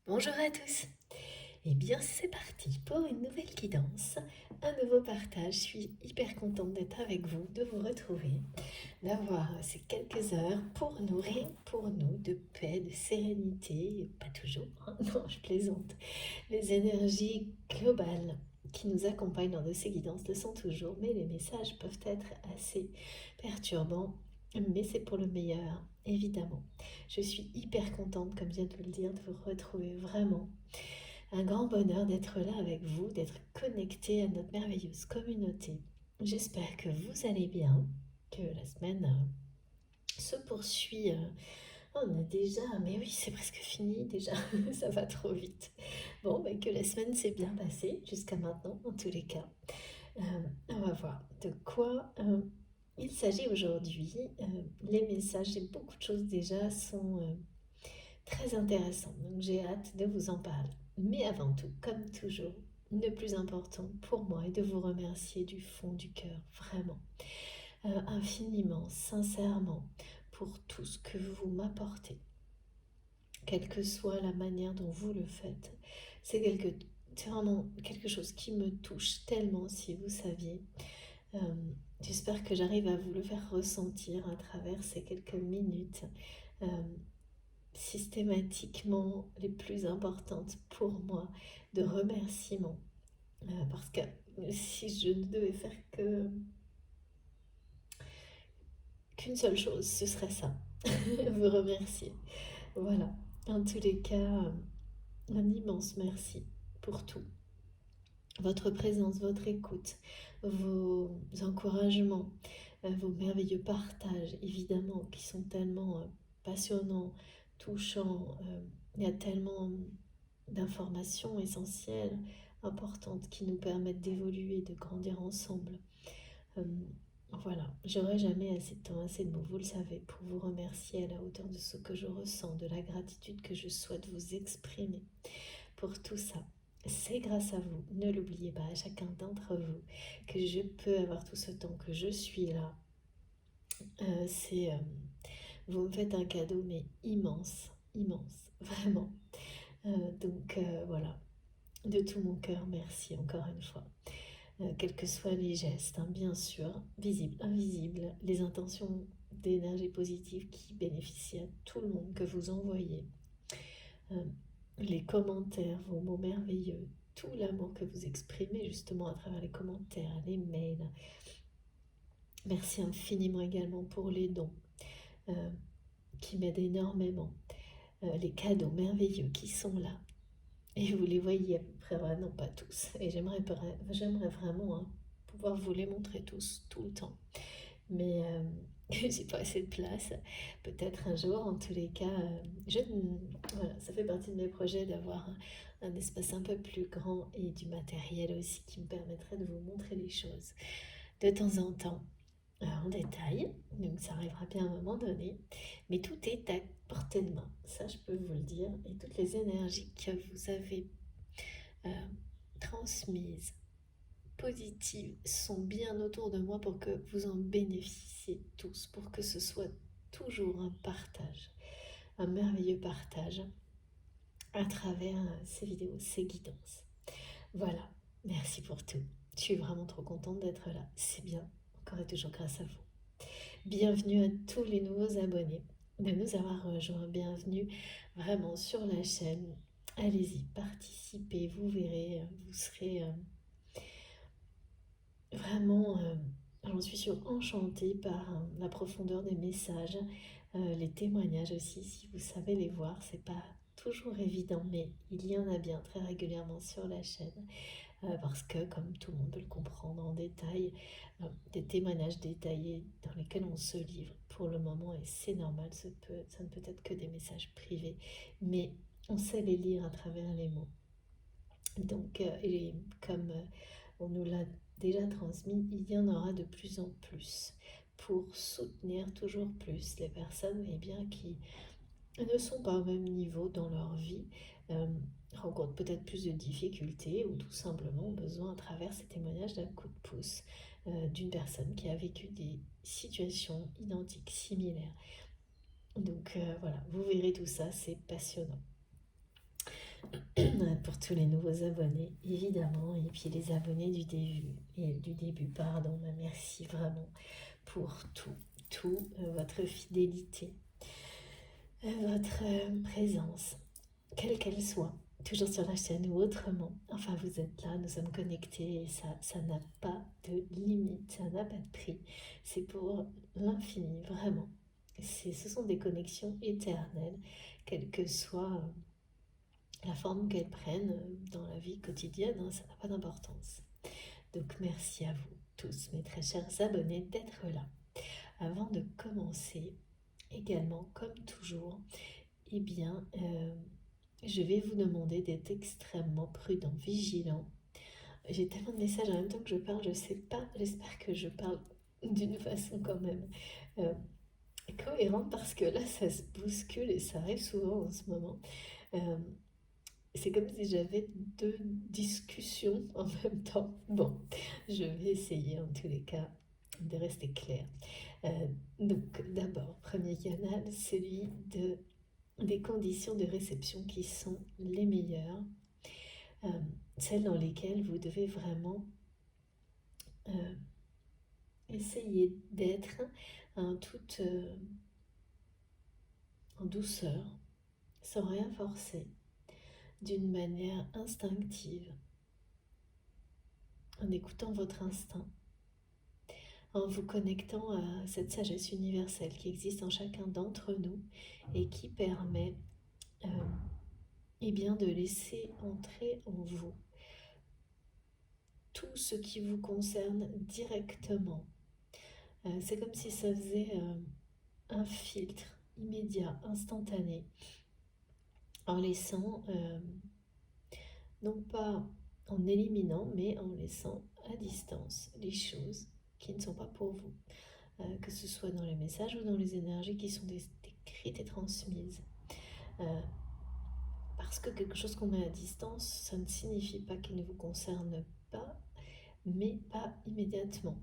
Bonjour à tous. Eh bien, c'est parti pour une nouvelle guidance, un nouveau partage. Je suis hyper contente d'être avec vous, de vous retrouver, d'avoir ces quelques heures pour nous, rien que pour nous, de paix, de sérénité, pas toujours, hein, non, je plaisante. Les énergies globales qui nous accompagnent lors de ces guidances le sont toujours, mais les messages peuvent être assez perturbants, mais c'est pour le meilleur, évidemment. Je suis hyper contente, comme je viens de vous le dire, de vous retrouver vraiment. Un grand bonheur d'être là avec vous, d'être connecté à notre merveilleuse communauté. J'espère que vous allez bien, que la semaine se poursuit. On est déjà, mais oui, c'est presque fini déjà, ça va trop vite. Bon, que la semaine s'est bien passée jusqu'à maintenant, en tous les cas. On va voir de quoi il s'agit aujourd'hui. Les messages et beaucoup de choses déjà sont très intéressants, donc j'ai hâte de vous en parler. Mais avant tout, comme toujours, le plus important pour moi est de vous remercier du fond du cœur, vraiment, infiniment, sincèrement, pour tout ce que vous m'apportez. Quelle que soit la manière dont vous le faites, c'est vraiment quelque chose qui me touche tellement, si vous saviez. Euh, J'espère que j'arrive à vous le faire ressentir à travers ces quelques minutes. Euh, Systématiquement les plus importantes pour moi de remerciements. Parce que si je ne devais faire qu'une seule chose, ce serait ça. Vous remercier. Voilà. En tous les cas, un immense merci pour tout. Votre présence, votre écoute, vos encouragements, vos merveilleux partages, évidemment, qui sont tellement passionnants, touchants. Il y a tellement d'informations essentielles, importantes, qui nous permettent d'évoluer, de grandir ensemble. Euh, voilà, j'aurai jamais assez de temps, assez de mots, vous le savez, pour vous remercier à la hauteur de ce que je ressens, de la gratitude que je souhaite vous exprimer pour tout ça. C'est grâce à vous, ne l'oubliez pas, à chacun d'entre vous, que je peux avoir tout ce temps, que je suis là. Vous me faites un cadeau, mais immense, immense, vraiment. Voilà, de tout mon cœur, merci encore une fois. Quels que soient les gestes, hein, bien sûr, visibles, invisibles, les intentions d'énergie positive qui bénéficient à tout le monde que vous envoyez, euh, les commentaires, vos mots merveilleux, tout l'amour que vous exprimez justement à travers les commentaires, les mails. Merci infiniment également pour les dons euh, qui m'aident énormément, les cadeaux merveilleux qui sont là. Et vous les voyez à peu près, non pas tous. Et j'aimerais vraiment pouvoir vous les montrer tous, tout le temps. Mais j'ai pas assez de place. Peut-être un jour, en tous les cas, voilà, ça fait partie de mes projets d'avoir un espace un peu plus grand et du matériel aussi qui me permettrait de vous montrer les choses de temps en temps en détail. Donc ça arrivera bien à un moment donné. Mais tout est à portée de main, ça je peux vous le dire. Et toutes les énergies que vous avez euh, transmises, positives, sont bien autour de moi pour que vous en bénéficiez tous, pour que ce soit toujours un partage, un merveilleux partage à travers ces vidéos, ces guidances. Voilà, merci pour tout. Je suis vraiment trop contente d'être là. C'est bien, encore et toujours grâce à vous. Bienvenue à tous les nouveaux abonnés de nous avoir rejoints. Bienvenue vraiment sur la chaîne. Allez-y, participez, vous verrez, vous serez vraiment, j'en suis sûre, enchantée par la profondeur des messages, les témoignages aussi, si vous savez les voir, c'est pas toujours évident, mais il y en a bien très régulièrement sur la chaîne, parce que, comme tout le monde peut le comprendre en détail, des témoignages détaillés dans lesquels on se livre pour le moment, et c'est normal, ça ne peut être que des messages privés, mais on sait les lire à travers les mots. Donc, et comme on nous l'a déjà transmis, il y en aura de plus en plus pour soutenir toujours plus les personnes qui ne sont pas au même niveau dans leur vie, euh, rencontrent peut-être plus de difficultés ou tout simplement ont besoin à travers ces témoignages d'un coup de pouce d'une personne qui a vécu des situations identiques, similaires. Donc voilà, vous verrez tout ça, c'est passionnant. pour tous les nouveaux abonnés, évidemment, et puis les abonnés du début, pardon, merci vraiment pour tout, votre fidélité, votre présence, quelle qu'elle soit, toujours sur la chaîne ou autrement. Enfin, vous êtes là, nous sommes connectés et ça n'a pas de limite, ça n'a pas de prix. C'est pour l'infini, vraiment. Ce sont des connexions éternelles, quelle que soit la forme qu'elles prennent dans la vie quotidienne, hein, ça n'a pas d'importance. Donc merci à vous tous, mes très chers abonnés, d'être là. Avant de commencer, également, comme toujours, eh bien, je vais vous demander d'être extrêmement prudent, vigilant. J'ai tellement de messages en même temps que je parle, je sais pas, j'espère que je parle d'une façon quand même cohérente, parce que là, ça se bouscule et ça arrive souvent en ce moment. C'est comme si j'avais deux discussions en même temps. Bon, je vais essayer en tous les cas de rester claire. Donc d'abord, premier canal, celui des conditions de réception qui sont les meilleures, celles dans lesquelles vous devez vraiment essayer d'être en toute en douceur, sans rien forcer, d'une manière instinctive, en écoutant votre instinct, en vous connectant à cette sagesse universelle qui existe en chacun d'entre nous et qui permet eh bien, de laisser entrer en vous tout ce qui vous concerne directement. C'est comme si ça faisait un filtre immédiat, instantané, en laissant, non pas en éliminant, mais en laissant à distance les choses qui ne sont pas pour vous. Que ce soit dans les messages ou dans les énergies qui sont décrites et transmises. Parce que quelque chose qu'on met à distance, ça ne signifie pas qu'il ne vous concerne pas, mais pas immédiatement,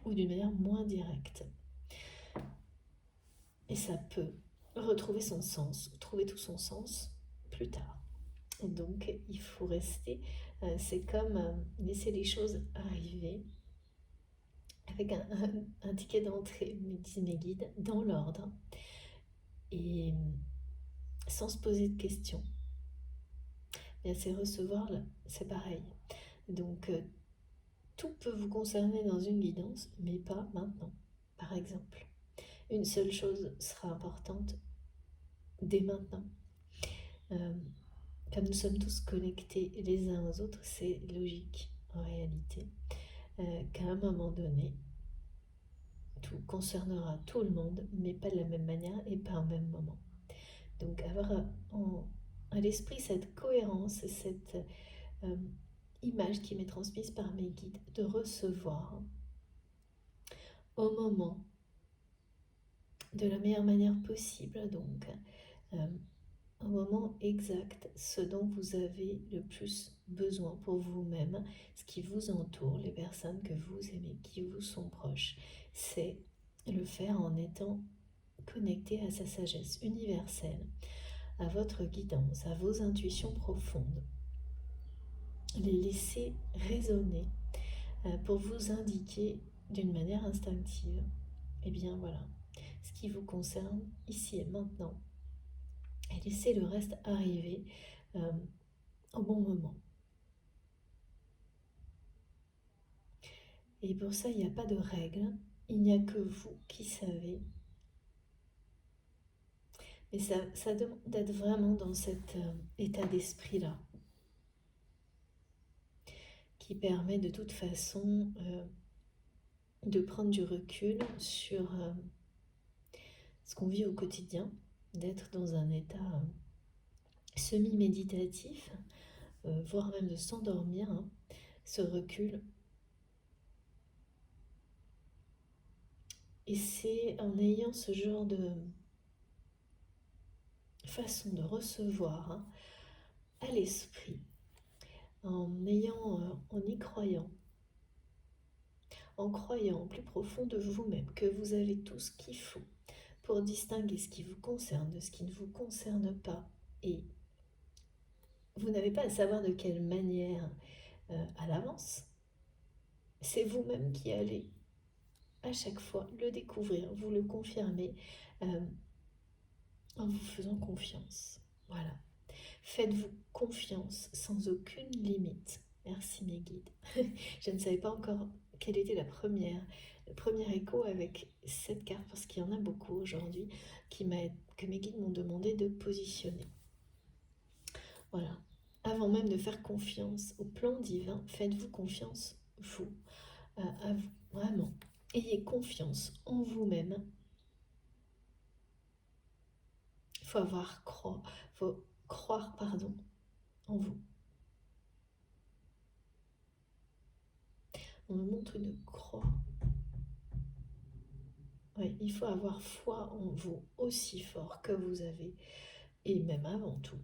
ou d'une manière moins directe. Et ça peut retrouver son sens, trouver tout son sens plus tard. Et donc, il faut rester, c'est comme laisser les choses arriver, avec un ticket d'entrée, me disent mes guides, dans l'ordre, et sans se poser de questions. Bien, c'est recevoir, là, c'est pareil. Donc, tout peut vous concerner dans une guidance, mais pas maintenant, par exemple. Une seule chose sera importante dès maintenant. Comme nous sommes tous connectés les uns aux autres, c'est logique en réalité qu'à un moment donné, tout concernera tout le monde, mais pas de la même manière et pas au même moment. Donc avoir à l'esprit cette cohérence, cette image qui m'est transmise par mes guides, de recevoir au moment, de la meilleure manière possible, donc au moment exact, ce dont vous avez le plus besoin pour vous-même, ce qui vous entoure, les personnes que vous aimez, qui vous sont proches. C'est le faire en étant connecté à sa sagesse universelle, à votre guidance, à vos intuitions profondes. Les laisser résonner pour vous indiquer d'une manière instinctive, eh bien voilà, ce qui vous concerne ici et maintenant. Et laissez le reste arriver au bon moment. Et pour ça, il n'y a pas de règle, il n'y a que vous qui savez. Mais ça demande d'être vraiment dans cet état d'esprit-là, qui permet de toute façon de prendre du recul sur ce qu'on vit au quotidien, d'être dans un état semi-méditatif, voire même de s'endormir, hein, ce recul. Et c'est en ayant ce genre de façon de recevoir à l'esprit, en y croyant, en croyant au plus profond de vous-même que vous avez tout ce qu'il faut pour distinguer ce qui vous concerne de ce qui ne vous concerne pas, et vous n'avez pas à savoir de quelle manière à l'avance. C'est vous-même qui allez à chaque fois le découvrir, vous le confirmez en vous faisant confiance. Voilà. Faites-vous confiance sans aucune limite. Merci mes guides. Je ne savais pas encore quelle était le premier écho avec cette carte, parce qu'il y en a beaucoup aujourd'hui que mes guides m'ont demandé de positionner. Voilà. Avant même de faire confiance au plan divin, faites-vous confiance, vous, à vous, vraiment. Ayez confiance en vous-même. Il faut croire en vous. On me montre une croix. Oui, il faut avoir foi en vous aussi fort que vous avez, et même avant tout.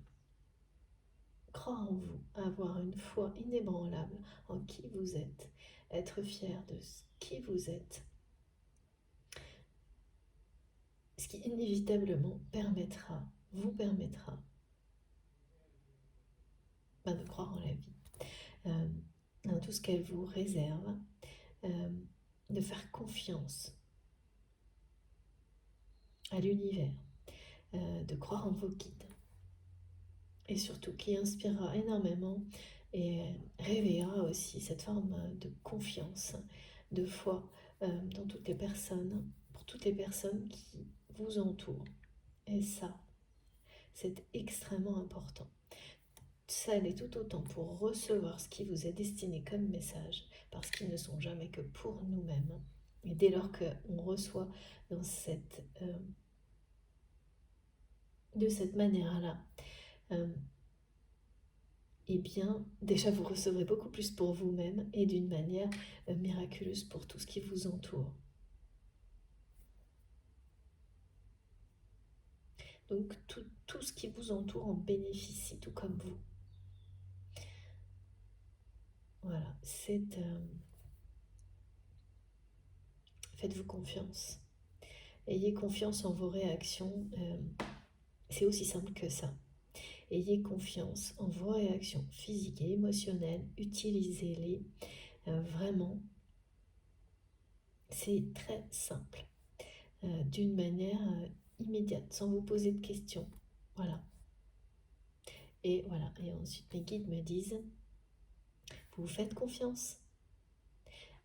Croire en vous, avoir une foi inébranlable en qui vous êtes, être fier de qui vous êtes, ce qui inévitablement vous permettra de croire en la vie, dans tout ce qu'elle vous réserve, de faire confiance à l'univers, de croire en vos guides, et surtout qui inspirera énormément et réveillera aussi cette forme de confiance, de foi pour toutes les personnes qui vous entourent. Et ça, c'est extrêmement important. Ça l'est tout autant pour recevoir ce qui vous est destiné comme message, parce qu'ils ne sont jamais que pour nous-mêmes. Et dès lors qu'on reçoit de cette manière-là, eh bien, déjà vous recevrez beaucoup plus pour vous-même et d'une manière miraculeuse pour tout ce qui vous entoure. Donc tout ce qui vous entoure en bénéficie, tout comme vous. Voilà, faites-vous confiance. Ayez confiance en vos réactions, c'est aussi simple que ça. Ayez confiance en vos réactions physiques et émotionnelles, utilisez-les vraiment. C'est très simple, d'une manière immédiate, sans vous poser de questions. Voilà. Et voilà. Et ensuite, mes guides me disent, vous faites confiance.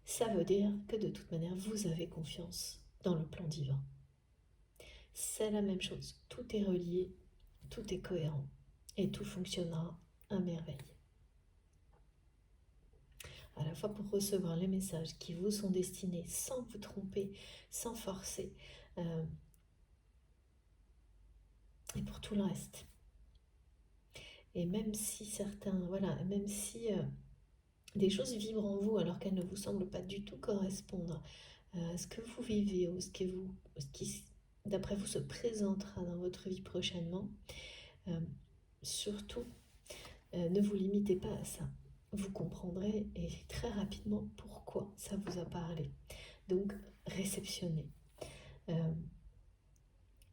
Ça veut dire que de toute manière, vous avez confiance dans le plan divin. C'est la même chose. Tout est relié, tout est cohérent et tout fonctionnera à merveille. À la fois pour recevoir les messages qui vous sont destinés sans vous tromper, sans forcer, et pour tout le reste. Et même si des choses vibrent en vous alors qu'elles ne vous semblent pas du tout correspondre à ce que vous vivez ou ce qui d'après vous se présentera dans votre vie prochainement, surtout ne vous limitez pas à ça. Vous comprendrez et très rapidement pourquoi ça vous a parlé. Donc réceptionnez.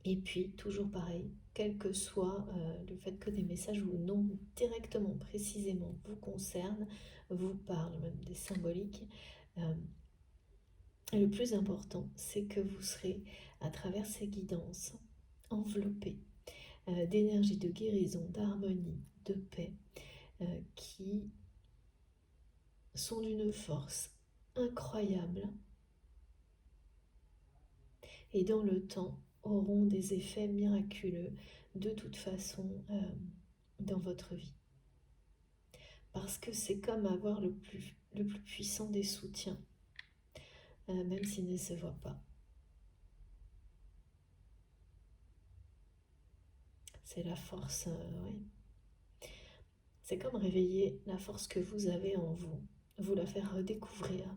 Et puis, toujours pareil, quel que soit le fait que des messages ou non directement, précisément vous concernent, vous parlent, même des symboliques, le plus important, c'est que vous serez, à travers ces guidances, enveloppé d'énergie de guérison, d'harmonie, de paix, qui sont d'une force incroyable et dans le temps auront des effets miraculeux de toute façon dans votre vie. Parce que c'est comme avoir le plus puissant des soutiens, même s'il ne se voit pas. C'est la force, oui. C'est comme réveiller la force que vous avez en vous, vous la faire redécouvrir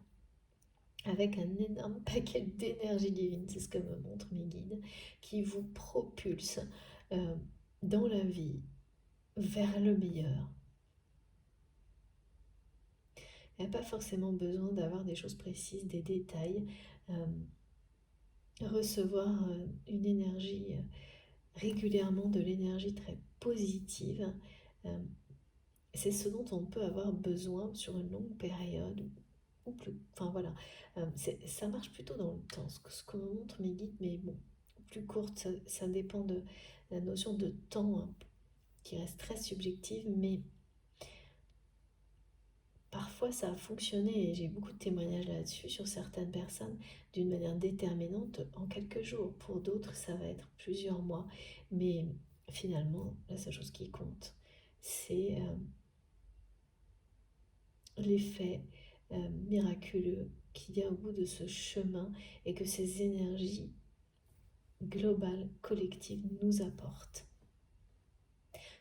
avec un énorme paquet d'énergie divine, c'est ce que me montrent mes guides, qui vous propulse dans la vie vers le meilleur. Il n'y a pas forcément besoin d'avoir des choses précises, des détails. Recevoir une énergie régulièrement, de l'énergie très positive, c'est ce dont on peut avoir besoin sur une longue période ou plus. Enfin voilà, ça marche plutôt dans le temps, ce que me montrent mes guides, mais bon, plus courte, ça dépend de la notion de temps hein, qui reste très subjective, mais parfois ça a fonctionné et j'ai beaucoup de témoignages là-dessus sur certaines personnes d'une manière déterminante en quelques jours. Pour d'autres, ça va être plusieurs mois, mais finalement, la seule chose qui compte, c'est l'effet miraculeux qu'il y a au bout de ce chemin et que ces énergies globales, collectives nous apportent.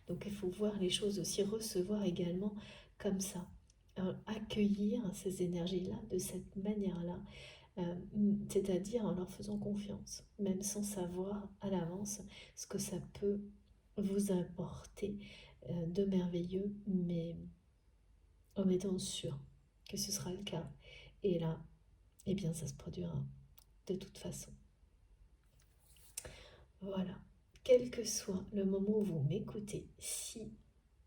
Donc il faut voir les choses aussi, recevoir également comme ça. Accueillir ces énergies-là de cette manière-là, c'est-à-dire en leur faisant confiance, même sans savoir à l'avance ce que ça peut vous apporter de merveilleux, mais en étant sûr que ce sera le cas. Et là, eh bien, ça se produira de toute façon. Voilà. Quel que soit le moment où vous m'écoutez, si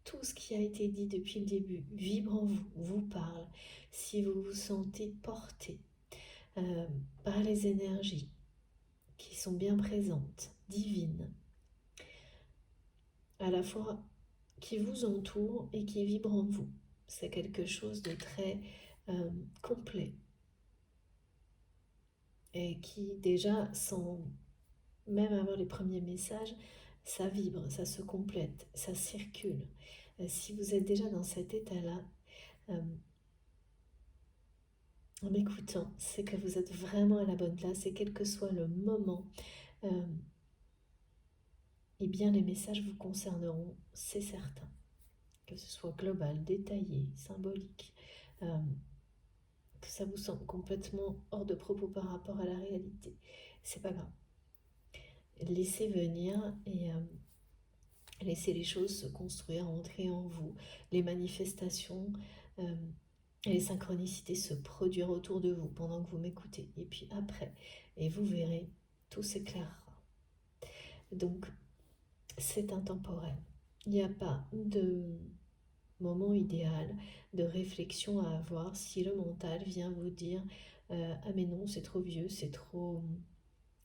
tout ce qui a été dit depuis le début vibre en vous, vous parle, si vous vous sentez porté par les énergies qui sont bien présentes, divines, à la fois qui vous entourent et qui vibrent en vous. C'est quelque chose de très complet et qui déjà, sans même avoir les premiers messages, ça vibre, ça se complète, ça circule. Si vous êtes déjà dans cet état-là, en m'écoutant, c'est que vous êtes vraiment à la bonne place et quel que soit le moment, eh bien les messages vous concerneront, c'est certain. Que ce soit global, détaillé, symbolique, que ça vous semble complètement hors de propos par rapport à la réalité. C'est pas grave. Laissez venir et laissez les choses se construire, entrer en vous, les manifestations et les synchronicités se produire autour de vous pendant que vous m'écoutez. Et puis après, et vous verrez, tout s'éclairera. Donc, c'est intemporel. Il n'y a pas de moment idéal de réflexion à avoir si le mental vient vous dire ah mais non, c'est trop vieux, c'est trop...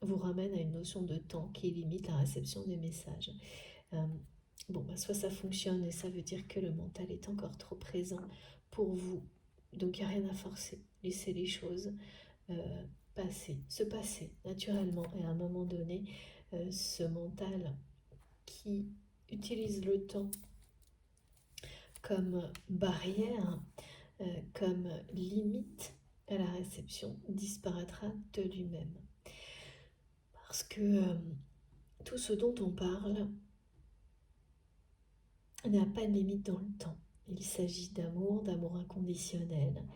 vous ramène à une notion de temps qui limite la réception des messages. Bon, bah, soit ça fonctionne et ça veut dire que le mental est encore trop présent pour vous. Donc il n'y a rien à forcer. Laissez les choses se passer naturellement. Et à un moment donné, ce mental qui utilise le temps comme barrière, comme limite à la réception, disparaîtra de lui-même. Parce que tout ce dont on parle n'a pas de limite dans le temps. Il s'agit d'amour inconditionnel,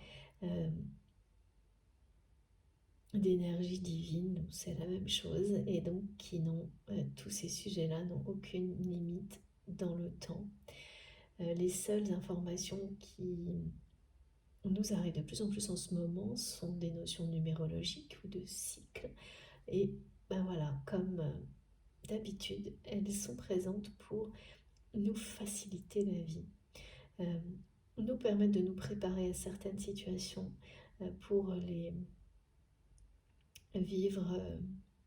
d'énergie divine, c'est la même chose, et donc qui n'ont, tous ces sujets-là n'ont aucune limite dans le temps. Les seules informations qui nous arrivent de plus en plus en ce moment sont des notions numérologiques ou de cycle, et ben voilà, comme d'habitude, elles sont présentes pour nous faciliter la vie, nous permettre de nous préparer à certaines situations pour les vivre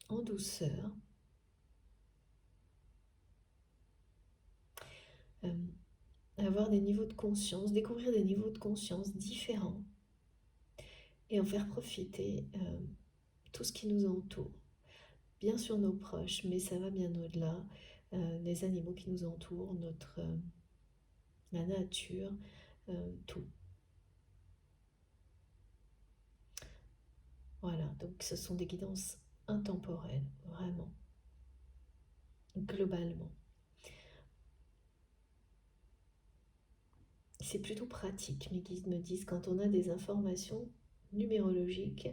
en douceur, avoir des niveaux de conscience, découvrir des niveaux de conscience différents et en faire profiter tout ce qui nous entoure. Bien sûr nos proches, mais ça va bien au-delà, les animaux qui nous entourent, la nature, tout. Voilà, donc ce sont des guidances intemporelles, vraiment, globalement. C'est plutôt pratique, mes guides me disent, quand on a des informations numérologiques,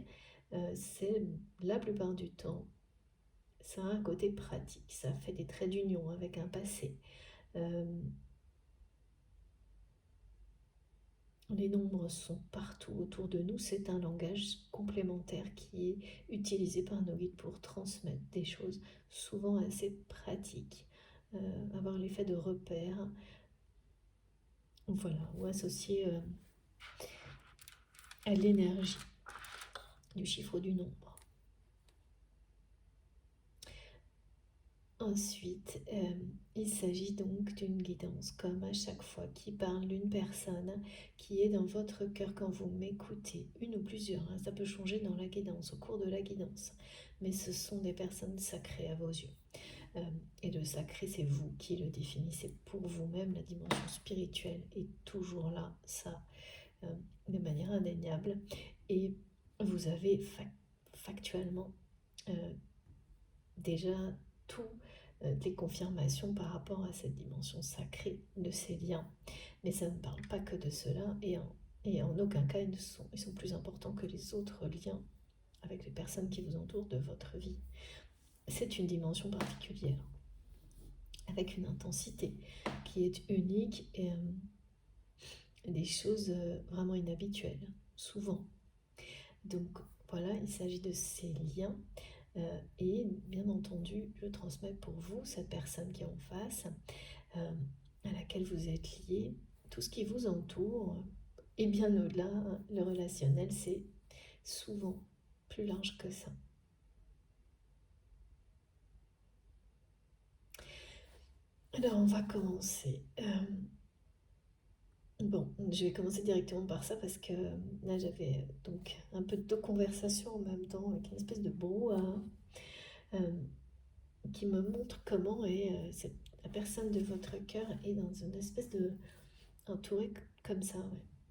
c'est la plupart du temps, ça a un côté pratique, ça fait des traits d'union avec un passé. Les nombres sont partout autour de nous, c'est un langage complémentaire qui est utilisé par nos guides pour transmettre des choses souvent assez pratiques, avoir l'effet de repère, Voilà, ou associé à l'énergie du chiffre du nombre. Ensuite, il s'agit donc d'une guidance, comme à chaque fois qui parle d'une personne qui est dans votre cœur quand vous m'écoutez, une ou plusieurs, hein, ça peut changer dans la guidance, au cours de la guidance, mais ce sont des personnes sacrées à vos yeux. Et le sacré, c'est vous qui le définissez pour vous-même, la dimension spirituelle est toujours là, ça, de manière indéniable, et vous avez factuellement déjà tout des confirmations par rapport à cette dimension sacrée de ces liens. Mais ça ne parle pas que de cela, et en aucun cas ils sont plus importants que les autres liens avec les personnes qui vous entourent de votre vie. C'est une dimension particulière, avec une intensité qui est unique et des choses vraiment inhabituelles, souvent. Donc voilà, il s'agit de ces liens. Et bien entendu, je transmets pour vous, cette personne qui est en face, à laquelle vous êtes lié, tout ce qui vous entoure, et bien au-delà, le relationnel, c'est souvent plus large que ça. Alors, on va commencer. Bon, je vais commencer directement par ça parce que là, j'avais donc un peu de deux conversations en même temps, avec une espèce de brouhaha qui me montre comment la personne de votre cœur est dans une espèce de entourée comme ça,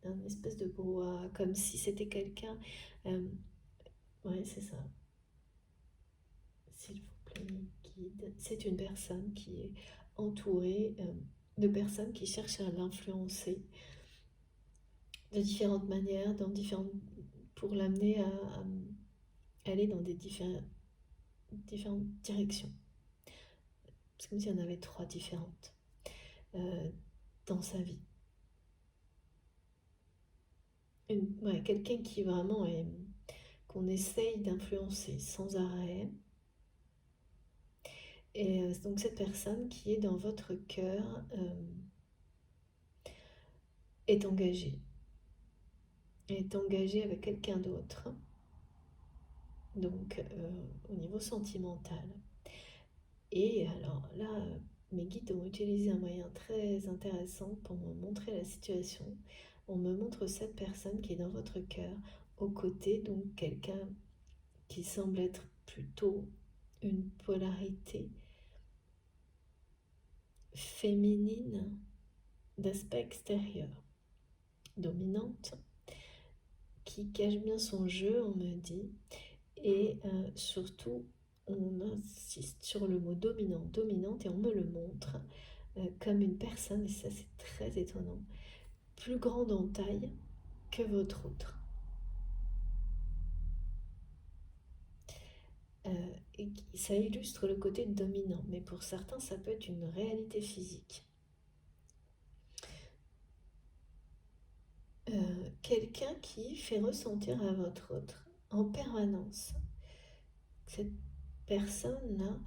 ouais, une espèce de brouhaha, comme si c'était quelqu'un. Ouais, c'est ça. S'il vous plaît, guide. C'est une personne qui est entourée de personnes qui cherchent à l'influencer de différentes manières, pour l'amener à aller dans des différentes directions. C'est comme s'il y en avait trois différentes dans sa vie. Ouais, quelqu'un qui vraiment est, qu'on essaye d'influencer sans arrêt. Et donc cette personne qui est dans votre cœur est engagée avec quelqu'un d'autre, donc au niveau sentimental. Et alors là, mes guides ont utilisé un moyen très intéressant pour me montrer la situation. On me montre cette personne qui est dans votre cœur, aux côtés, donc quelqu'un qui semble être plutôt une polarité féminine d'aspect extérieur, dominante, qui cache bien son jeu, on me dit, et surtout, on insiste sur le mot dominant, dominante, et on me le montre comme une personne, et ça c'est très étonnant, plus grande en taille que votre autre. Et ça illustre le côté dominant, mais pour certains, ça peut être une réalité physique. Quelqu'un qui fait ressentir à votre autre en permanence cette personne-là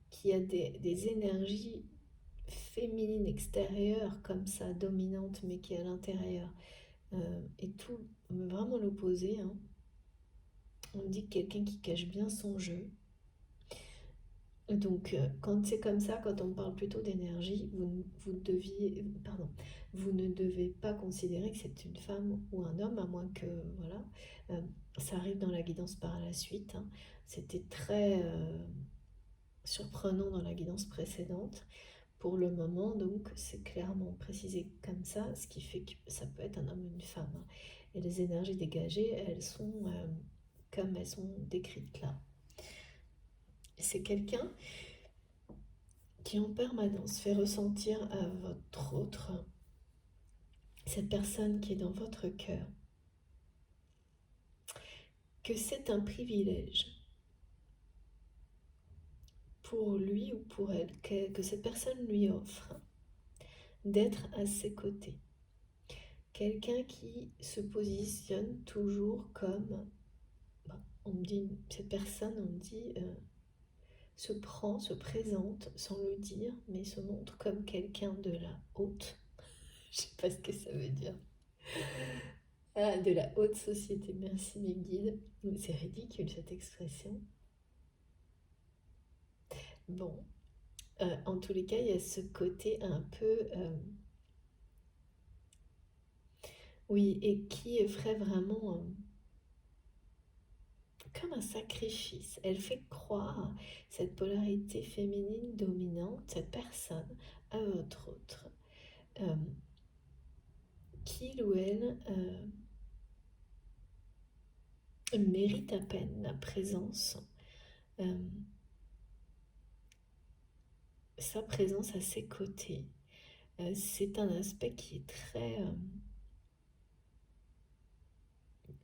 qui a des énergies féminines extérieures comme ça, dominantes, mais qui à l'intérieur est tout vraiment l'opposé. Hein. On dit quelqu'un qui cache bien son jeu. Donc, quand c'est comme ça, quand on parle plutôt d'énergie, vous ne devez pas considérer que c'est une femme ou un homme, à moins que, voilà, ça arrive dans la guidance par la suite. Hein. C'était très surprenant dans la guidance précédente. Pour le moment, donc, c'est clairement précisé comme ça, ce qui fait que ça peut être un homme ou une femme. Hein. Et les énergies dégagées, elles sont comme elles sont décrites là. C'est quelqu'un qui en permanence fait ressentir à votre autre, cette personne qui est dans votre cœur, que c'est un privilège pour lui ou pour elle, que cette personne lui offre d'être à ses côtés. Quelqu'un qui se positionne toujours comme, on me dit, cette personne, on me dit, se présente sans le dire, mais se montre comme quelqu'un de la haute, Je sais pas ce que ça veut dire. Ah, de la haute société, merci mes guides. C'est ridicule cette expression. Bon, en tous les cas, il y a ce côté un peu... oui, et qui ferait vraiment comme un sacrifice. Elle fait croire cette polarité féminine dominante, cette personne, à votre autre, euh, qu'il ou elle mérite à peine la présence, euh, sa présence à ses côtés. C'est un aspect qui est très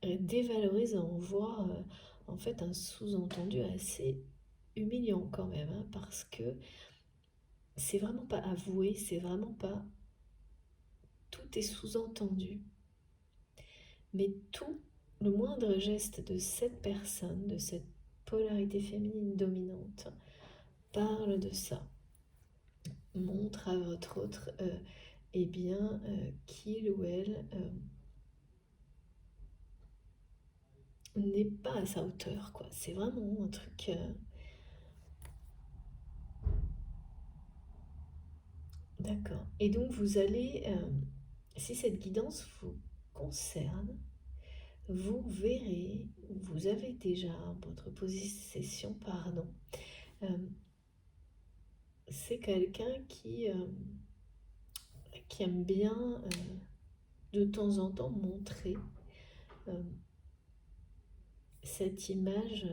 dévalorisant, voire en fait un sous-entendu assez humiliant quand même, hein, parce que c'est vraiment pas avoué, c'est vraiment pas... Tout est sous-entendu. Mais tout, le moindre geste de cette personne, de cette polarité féminine dominante, parle de ça, montre à votre autre, eh bien, qu'il ou elle n'est pas à sa hauteur, quoi. C'est vraiment un truc... D'accord. Et donc vous allez, si cette guidance vous concerne, vous verrez, vous avez déjà en votre possession, pardon, euh, c'est quelqu'un qui aime bien de temps en temps montrer euh, cette image,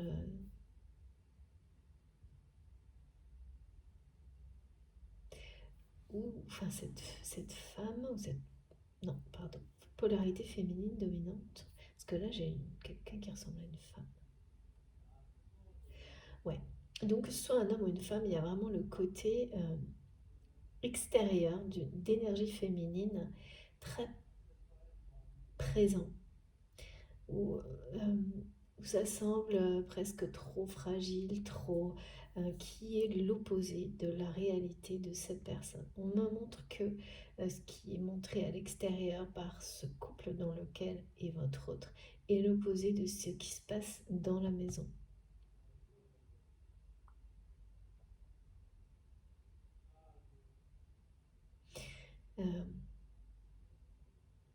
ou enfin cette femme, ou cette, non, pardon, polarité féminine dominante. Parce que là, j'ai quelqu'un qui ressemble à une femme. Ouais. Donc, que ce soit un homme ou une femme, il y a vraiment le côté extérieur d'énergie féminine très présent, où, où ça semble presque trop fragile, trop, qui est l'opposé de la réalité de cette personne. On me montre que ce qui est montré à l'extérieur par ce couple dans lequel est votre autre est l'opposé de ce qui se passe dans la maison. Euh,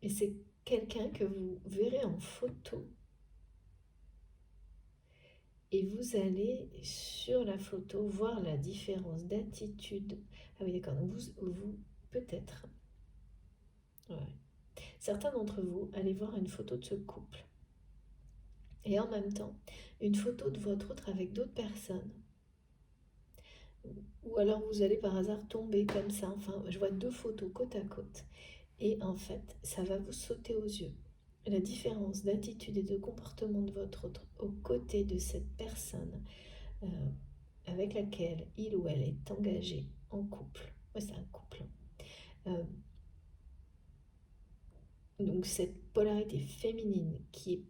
et c'est quelqu'un que vous verrez en photo et vous allez sur la photo voir la différence d'attitude. Ah oui, d'accord, donc vous peut-être, ouais. Certains d'entre vous allez voir une photo de ce couple et en même temps une photo de votre autre avec d'autres personnes. Ou alors vous allez par hasard tomber comme ça, enfin je vois deux photos côte à côte et en fait ça va vous sauter aux yeux. La différence d'attitude et de comportement de votre autre aux côtés de cette personne euh, avec laquelle il ou elle est engagé en couple. Ouais, c'est un couple. Euh, donc cette polarité féminine qui est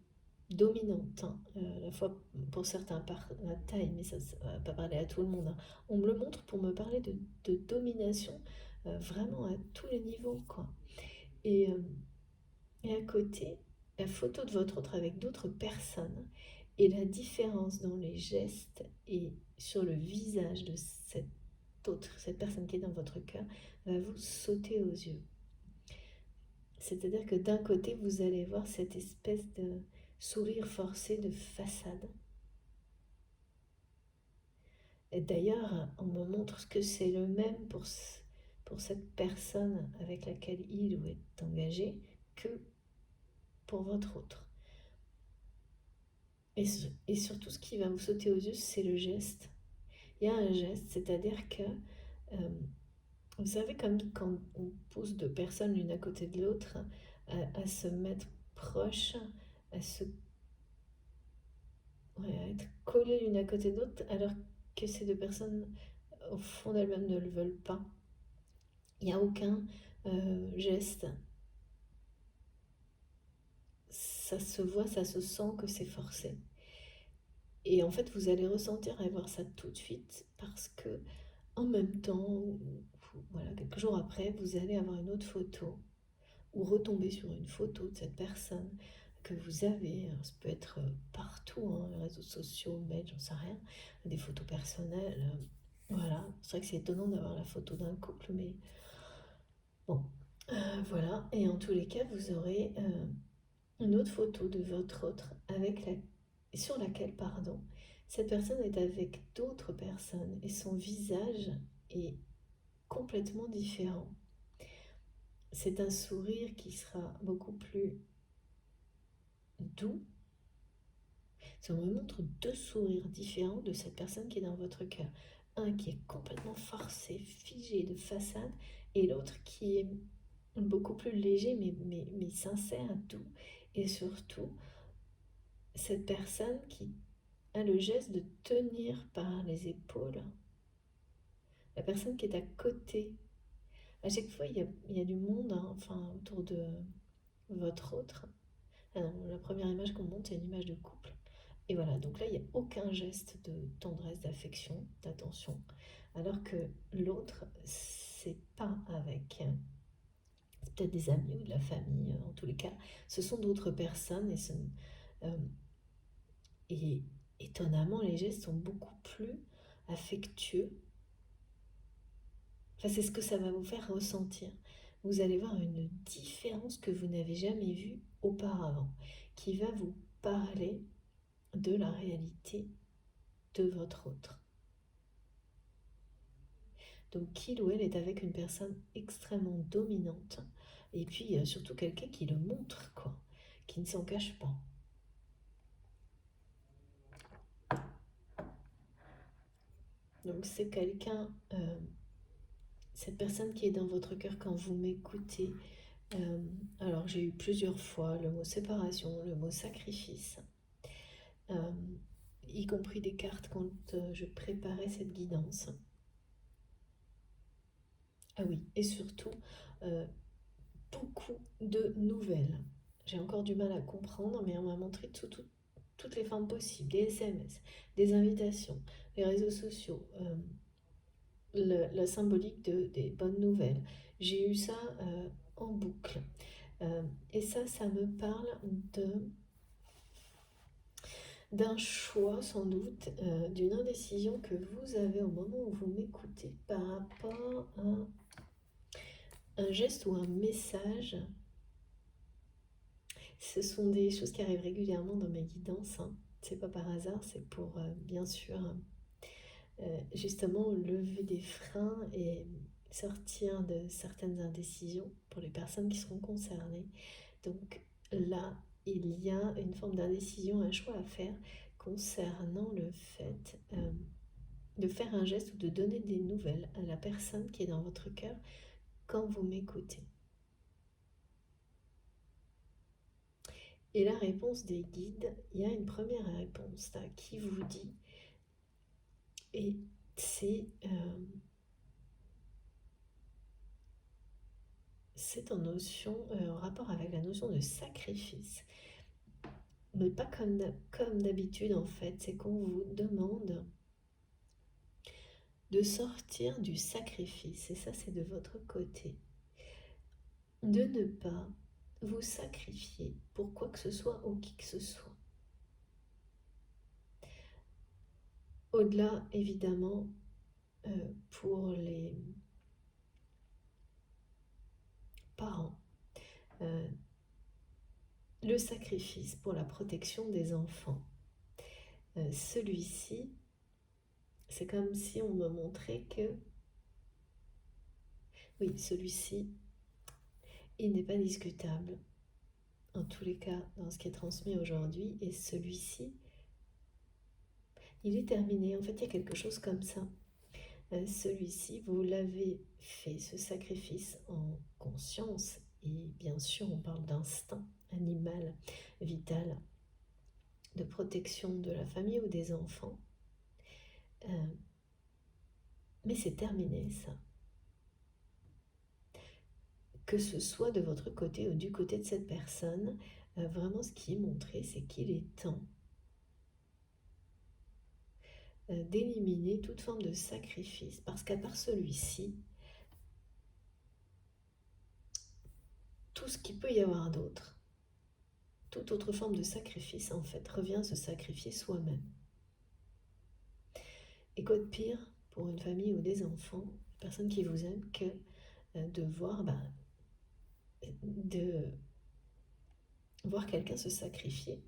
dominante, hein, à la fois pour certains par la taille, mais ça ne va pas parler à tout le monde, hein. On me le montre pour me parler de domination vraiment à tous les niveaux, quoi. Et, euh, et à côté, la photo de votre autre avec d'autres personnes et la différence dans les gestes et sur le visage de cette autre, cette personne qui est dans votre cœur, va vous sauter aux yeux. C'est-à-dire que d'un côté, vous allez voir cette espèce de sourire forcé de façade. Et d'ailleurs, on me montre que c'est le même pour cette personne avec laquelle il ou est engagé que pour votre autre. Et surtout, ce qui va vous sauter aux yeux, c'est le geste. Il y a un geste, c'est-à-dire que, euh, vous savez, comme quand on pousse deux personnes l'une à côté de l'autre à se mettre proches, à se ouais, à être collées l'une à côté de l'autre, alors que ces deux personnes, au fond d'elles-mêmes, ne le veulent pas. Il n'y a aucun geste. Ça se voit, ça se sent que c'est forcé. Et en fait, vous allez ressentir et voir ça tout de suite parce que, en même temps, voilà, quelques jours après, vous allez avoir une autre photo ou retomber sur une photo de cette personne que vous avez, ça peut être partout, hein, les réseaux sociaux, mail, j'en sais rien, des photos personnelles, voilà, c'est vrai que c'est étonnant d'avoir la photo d'un couple, mais bon, voilà, et en tous les cas, vous aurez une autre photo de votre autre sur laquelle, pardon, cette personne est avec d'autres personnes et son visage est complètement différent. C'est un sourire qui sera beaucoup plus doux. Ça me montre deux sourires différents de cette personne qui est dans votre cœur. Un qui est complètement forcé, figé de façade, et l'autre qui est beaucoup plus léger, mais sincère, doux. Et surtout, cette personne qui a le geste de tenir par les épaules la personne qui est à côté. À chaque fois, il y a du monde, hein, enfin, autour de votre autre. Alors, la première image qu'on montre, c'est une image de couple. Et voilà, donc là, il n'y a aucun geste de tendresse, d'affection, d'attention. Alors que l'autre, c'est pas avec peut-être des amis ou de la famille, en tous les cas. Ce sont d'autres personnes euh, et étonnamment, les gestes sont beaucoup plus affectueux. Enfin, c'est ce que ça va vous faire ressentir. Vous allez voir une différence que vous n'avez jamais vue auparavant, qui va vous parler de la réalité de votre autre. Donc qu'il ou elle est avec une personne extrêmement dominante, et puis surtout quelqu'un qui le montre, quoi, qui ne s'en cache pas. Donc c'est quelqu'un, cette personne qui est dans votre cœur quand vous m'écoutez. Alors j'ai eu plusieurs fois le mot séparation, le mot sacrifice, y compris des cartes quand je préparais cette guidance. Ah oui, et surtout, beaucoup de nouvelles. J'ai encore du mal à comprendre, mais on m'a montré toutes les formes possibles, des SMS, des invitations, les réseaux sociaux, la symbolique des bonnes nouvelles. J'ai eu ça en boucle. Et ça me parle d'un choix sans doute, d'une indécision que vous avez au moment où vous m'écoutez par rapport à un geste ou un message. Ce sont des choses qui arrivent régulièrement dans mes guidances, hein. C'est pas par hasard, c'est pour bien sûr justement lever des freins et sortir de certaines indécisions pour les personnes qui seront concernées. Donc là, il y a une forme d'indécision, un choix à faire concernant le fait de faire un geste ou de donner des nouvelles à la personne qui est dans votre cœur quand vous m'écoutez. Et la réponse des guides, il y a une première réponse là, qui vous dit, et c'est en rapport avec la notion de sacrifice. Mais pas comme d'habitude en fait, c'est qu'on vous demande de sortir du sacrifice, et ça c'est de votre côté. De ne pas vous sacrifier pour quoi que ce soit ou qui que ce soit. Au-delà, évidemment, pour les parents, le sacrifice pour la protection des enfants. Celui-ci, c'est comme si on me montrait que, oui, celui-ci, il n'est pas discutable, en tous les cas, dans ce qui est transmis aujourd'hui, et celui-ci, il est terminé. En fait, il y a quelque chose comme ça. Celui-ci, vous l'avez fait, ce sacrifice en conscience, et bien sûr, on parle d'instinct animal, vital, de protection de la famille ou des enfants. Mais c'est terminé, ça. Que ce soit de votre côté ou du côté de cette personne, vraiment ce qui est montré, c'est qu'il est temps d'éliminer toute forme de sacrifice, parce qu'à part celui-ci, tout ce qu'il peut y avoir d'autre, toute autre forme de sacrifice, en fait, revient à se sacrifier soi-même. Et quoi de pire pour une famille ou des enfants, personne qui vous aime, que de voir quelqu'un se sacrifier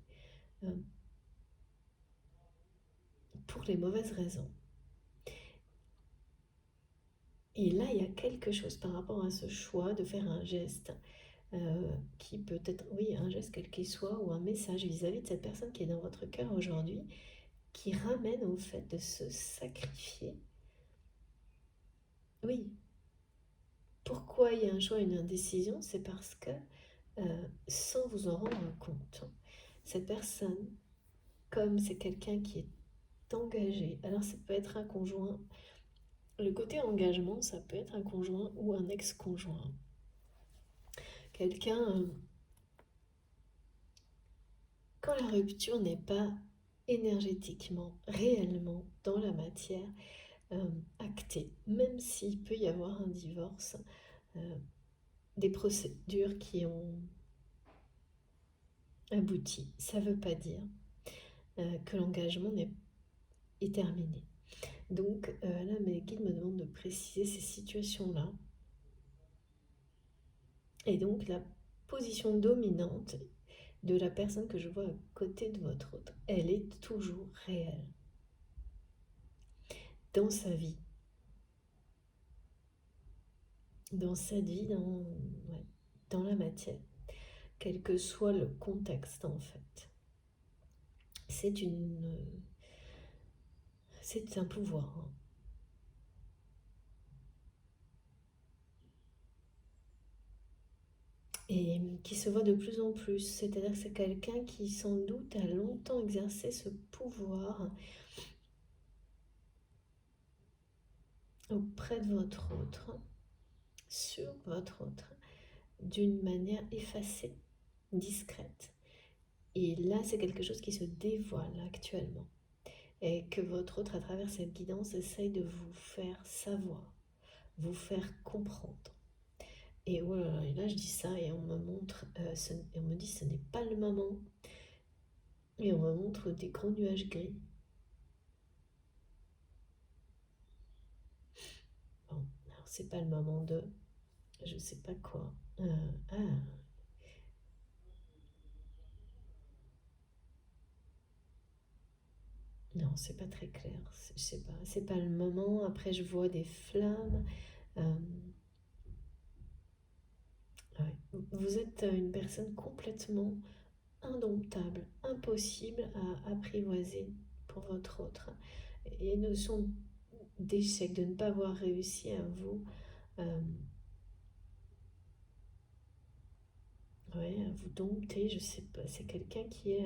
euh, pour les mauvaises raisons. Et là, il y a quelque chose par rapport à ce choix de faire un geste qui peut être, oui, un geste quel qu'il soit, ou un message vis-à-vis de cette personne qui est dans votre cœur aujourd'hui, qui ramène au fait de se sacrifier. Oui. Pourquoi il y a un choix, une indécision? C'est parce que, sans vous en rendre compte, cette personne, comme c'est quelqu'un qui est engagé, alors ça peut être un conjoint, le côté engagement, ça peut être un conjoint ou un ex-conjoint. Quelqu'un, quand la rupture n'est pas énergétiquement, réellement, dans la matière, actée, même s'il peut y avoir un divorce, des procédures qui ont abouti, ça ne veut pas dire que l'engagement est terminé. Donc là, mes guides me demandent de préciser ces situations-là. Et donc la position dominante de la personne que je vois à côté de votre autre, elle est toujours réelle dans sa vie. Dans cette vie, dans la matière, quel que soit le contexte en fait. C'est un pouvoir. Et qui se voit de plus en plus. C'est-à-dire que c'est quelqu'un qui sans doute a longtemps exercé ce pouvoir auprès de votre autre, sur votre autre, d'une manière effacée, discrète. Et là, c'est quelque chose qui se dévoile actuellement. Et que votre autre, à travers cette guidance, essaye de vous faire savoir, vous faire comprendre. Et voilà, et là, je dis ça et on me montre, on me dit ce n'est pas le moment. Et on me montre des grands nuages gris. Bon, alors c'est pas le moment de, je sais pas quoi. Ah, non, c'est pas très clair. Je sais pas, c'est pas le moment. Après, je vois des flammes. Euh, ouais. Vous êtes une personne complètement indomptable, impossible à apprivoiser pour votre autre. Et une notion d'échec, de ne pas avoir réussi à vous, ouais, à vous dompter, je sais pas. C'est quelqu'un qui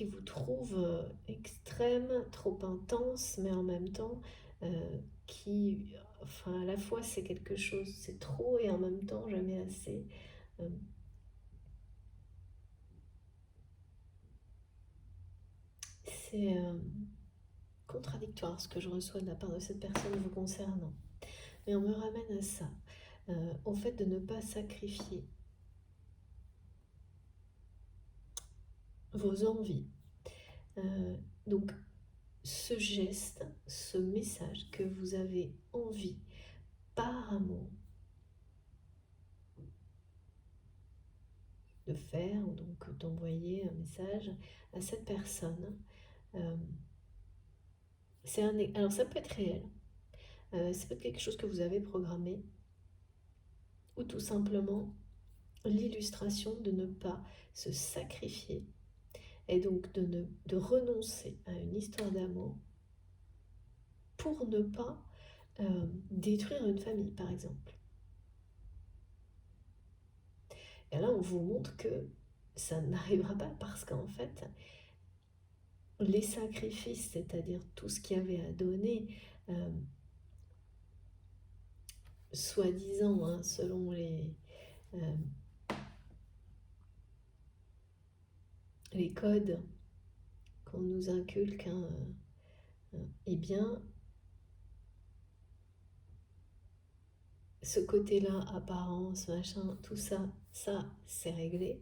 vous trouve extrême, trop intense, mais en même temps enfin à la fois c'est quelque chose, c'est trop et en même temps jamais assez. Euh, c'est contradictoire ce que je reçois de la part de cette personne vous concernant. Mais on me ramène à ça, au fait de ne pas sacrifier vos envies. Donc ce geste, ce message que vous avez envie, par amour, de faire, ou donc d'envoyer un message à cette personne. Euh, alors ça peut être réel, ça peut être quelque chose que vous avez programmé, ou tout simplement l'illustration de ne pas se sacrifier et donc de renoncer à une histoire d'amour pour ne pas détruire une famille, par exemple. Et là, on vous montre que ça n'arrivera pas parce qu'en fait, les sacrifices, c'est-à-dire tout ce qu'il y avait à donner, soi-disant, hein, selon euh, les codes qu'on nous inculque, hein, eh bien, ce côté-là, apparence, machin, tout ça, ça, c'est réglé.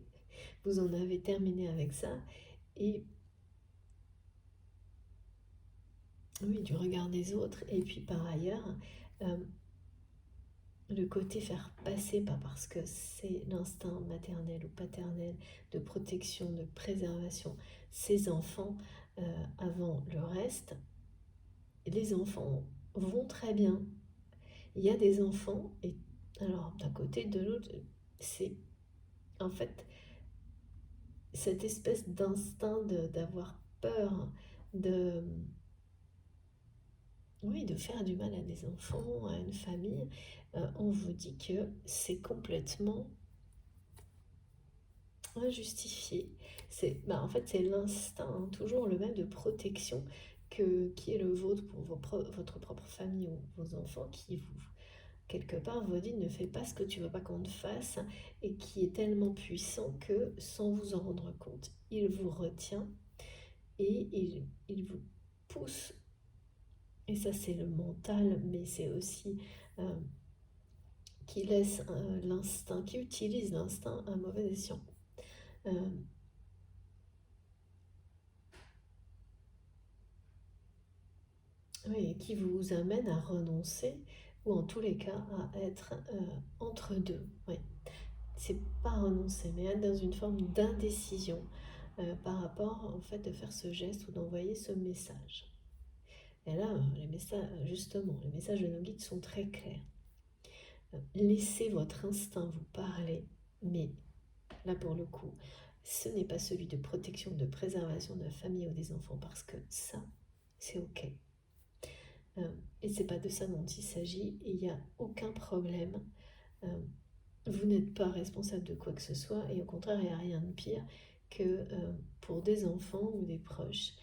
Vous en avez terminé avec ça. Et oui, du regard des autres. Et puis par ailleurs, euh, le côté faire passer, pas parce que c'est l'instinct maternel ou paternel de protection, de préservation, ses enfants avant le reste, les enfants vont très bien. Il y a des enfants, et alors d'un côté, de l'autre, c'est en fait cette espèce d'instinct d'avoir peur de, oui, de faire du mal à des enfants, à une famille. On vous dit que c'est complètement injustifié. En fait, c'est l'instinct, hein, toujours le même de protection qui est le vôtre pour votre propre famille ou vos enfants, qui vous, quelque part, vous dit ne fais pas ce que tu veux pas qu'on te fasse, et qui est tellement puissant que, sans vous en rendre compte, il vous retient et il vous pousse. Et ça, c'est le mental, mais c'est aussi euh, qui laisse l'instinct, qui utilise l'instinct à mauvais escient. Euh, oui, et qui vous amène à renoncer, ou en tous les cas à être entre deux. Oui. C'est pas renoncer, mais être dans une forme d'indécision par rapport au fait de faire ce geste ou d'envoyer ce message. Et là, les messages, justement, les messages de nos guides sont très clairs. Laissez votre instinct vous parler, mais là pour le coup, ce n'est pas celui de protection, de préservation de la famille ou des enfants, parce que ça, c'est ok. Et c'est pas de ça dont il s'agit, et il n'y a aucun problème. Vous n'êtes pas responsable de quoi que ce soit, et au contraire, il n'y a rien de pire que pour des enfants ou des proches,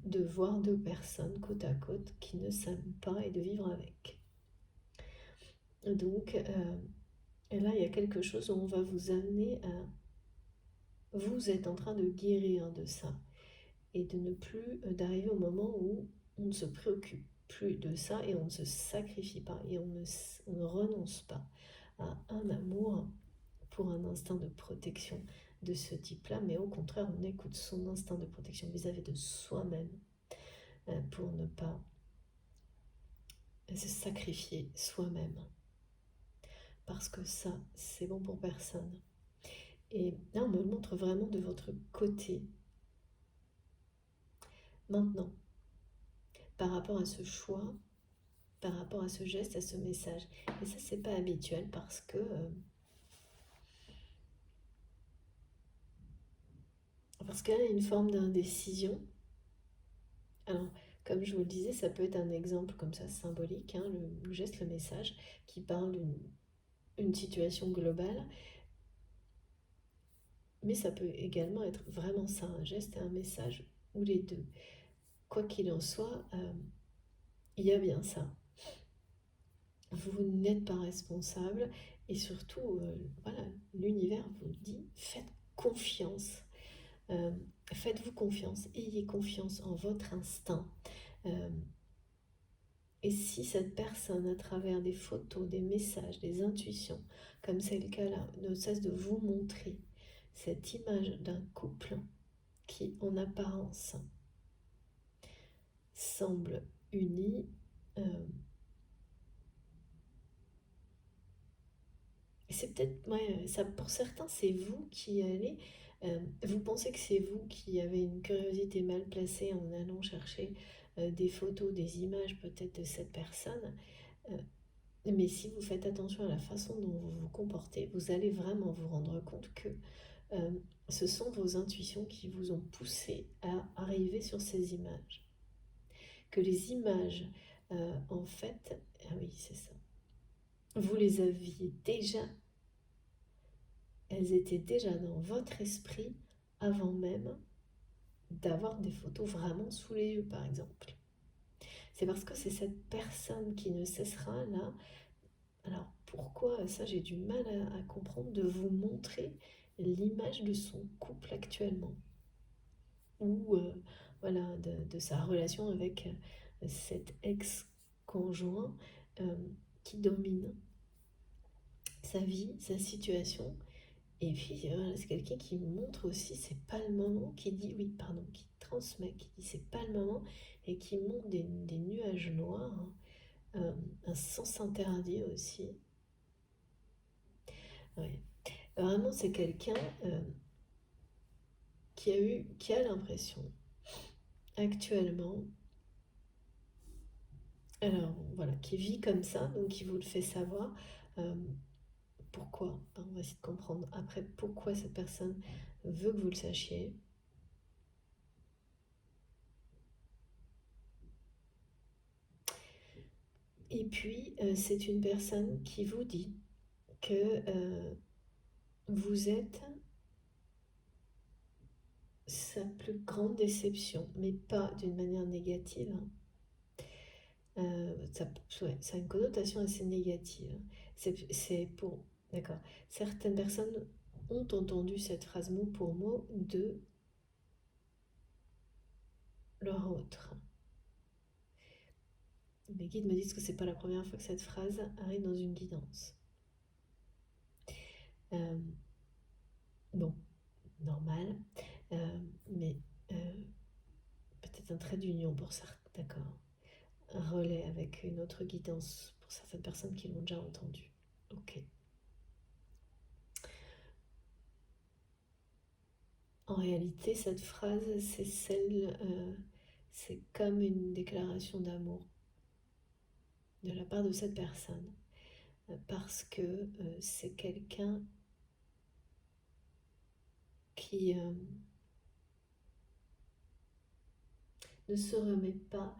de voir deux personnes côte à côte qui ne s'aiment pas et de vivre avec. Donc, et là, il y a quelque chose où on va vous amener à... Vous êtes en train de guérir de ça, et de ne plus... d'arriver au moment où on ne se préoccupe plus de ça, et on ne se sacrifie pas, et on ne renonce pas à un amour pour un instinct de protection de ce type-là, mais au contraire, on écoute son instinct de protection vis-à-vis de soi-même pour ne pas se sacrifier soi-même. Parce que ça, c'est bon pour personne. Et là, on me le montre vraiment de votre côté. Maintenant, par rapport à ce choix, par rapport à ce geste, à ce message. Et ça, c'est pas habituel parce que qu'il y a une forme d'indécision. Alors, comme je vous le disais, ça peut être un exemple comme ça symbolique, hein, le geste, le message, qui parle d'une situation globale, mais ça peut également être vraiment ça, un geste et un message, ou les deux. Quoi qu'il en soit, il y a bien ça. Vous n'êtes pas responsable, et surtout, voilà, l'univers vous dit, faites confiance. Euh, Faites-vous confiance, ayez confiance en votre instinct. Euh, Et si cette personne, à travers des photos, des messages, des intuitions, comme c'est le cas là, ne cesse de vous montrer cette image d'un couple qui, en apparence, semble uni, c'est peut-être, ouais, ça, pour certains, c'est vous qui allez, vous pensez que c'est vous qui avez une curiosité mal placée en allant chercher des photos, des images peut-être de cette personne. euh, Mais si vous faites attention à la façon dont vous vous comportez, vous allez vraiment vous rendre compte que euh, ce sont vos intuitions qui vous ont poussé à arriver sur ces images. Que les images, en fait, ah oui, c'est ça, vous les aviez déjà, elles étaient déjà dans votre esprit avant même d'avoir des photos vraiment sous les yeux, par exemple. C'est parce que c'est cette personne qui ne cessera là. Alors pourquoi ça, j'ai du mal à comprendre, de vous montrer l'image de son couple actuellement, ou voilà, de sa relation avec cet ex-conjoint qui domine. sa vie, sa situation. Et puis voilà, c'est quelqu'un qui montre aussi, c'est pas le moment, qui dit, oui, pardon, qui transmet, qui dit c'est pas le moment, et qui montre des nuages noirs, hein, un sens interdit aussi. Ouais. Vraiment, c'est quelqu'un qui a l'impression actuellement, alors voilà, qui vit comme ça, donc qui vous le fait savoir. Pourquoi? On va essayer de comprendre après pourquoi cette personne veut que vous le sachiez. Et puis, c'est une personne qui vous dit que vous êtes sa plus grande déception, mais pas d'une manière négative, hein. Ça, ouais, ça a une connotation assez négative. C'est pour... D'accord. Certaines personnes ont entendu cette phrase mot pour mot de leur autre. Mes guides me disent que c'est pas la première fois que cette phrase arrive dans une guidance. Bon, normal, mais peut-être un trait d'union pour certains, d'accord. Un relais avec une autre guidance pour certaines personnes qui l'ont déjà entendu. Ok. En réalité, cette phrase, c'est comme une déclaration d'amour de la part de cette personne, parce que c'est quelqu'un qui ne se remet pas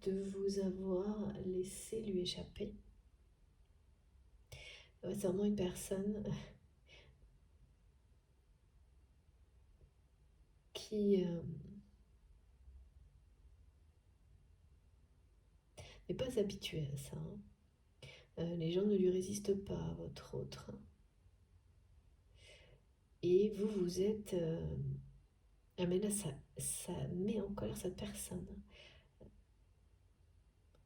de vous avoir laissé lui échapper. C'est vraiment une personne qui n'est pas habituée à ça, hein. Les gens ne lui résistent pas à votre autre. Et vous êtes... ah mais là, ça met en colère cette personne.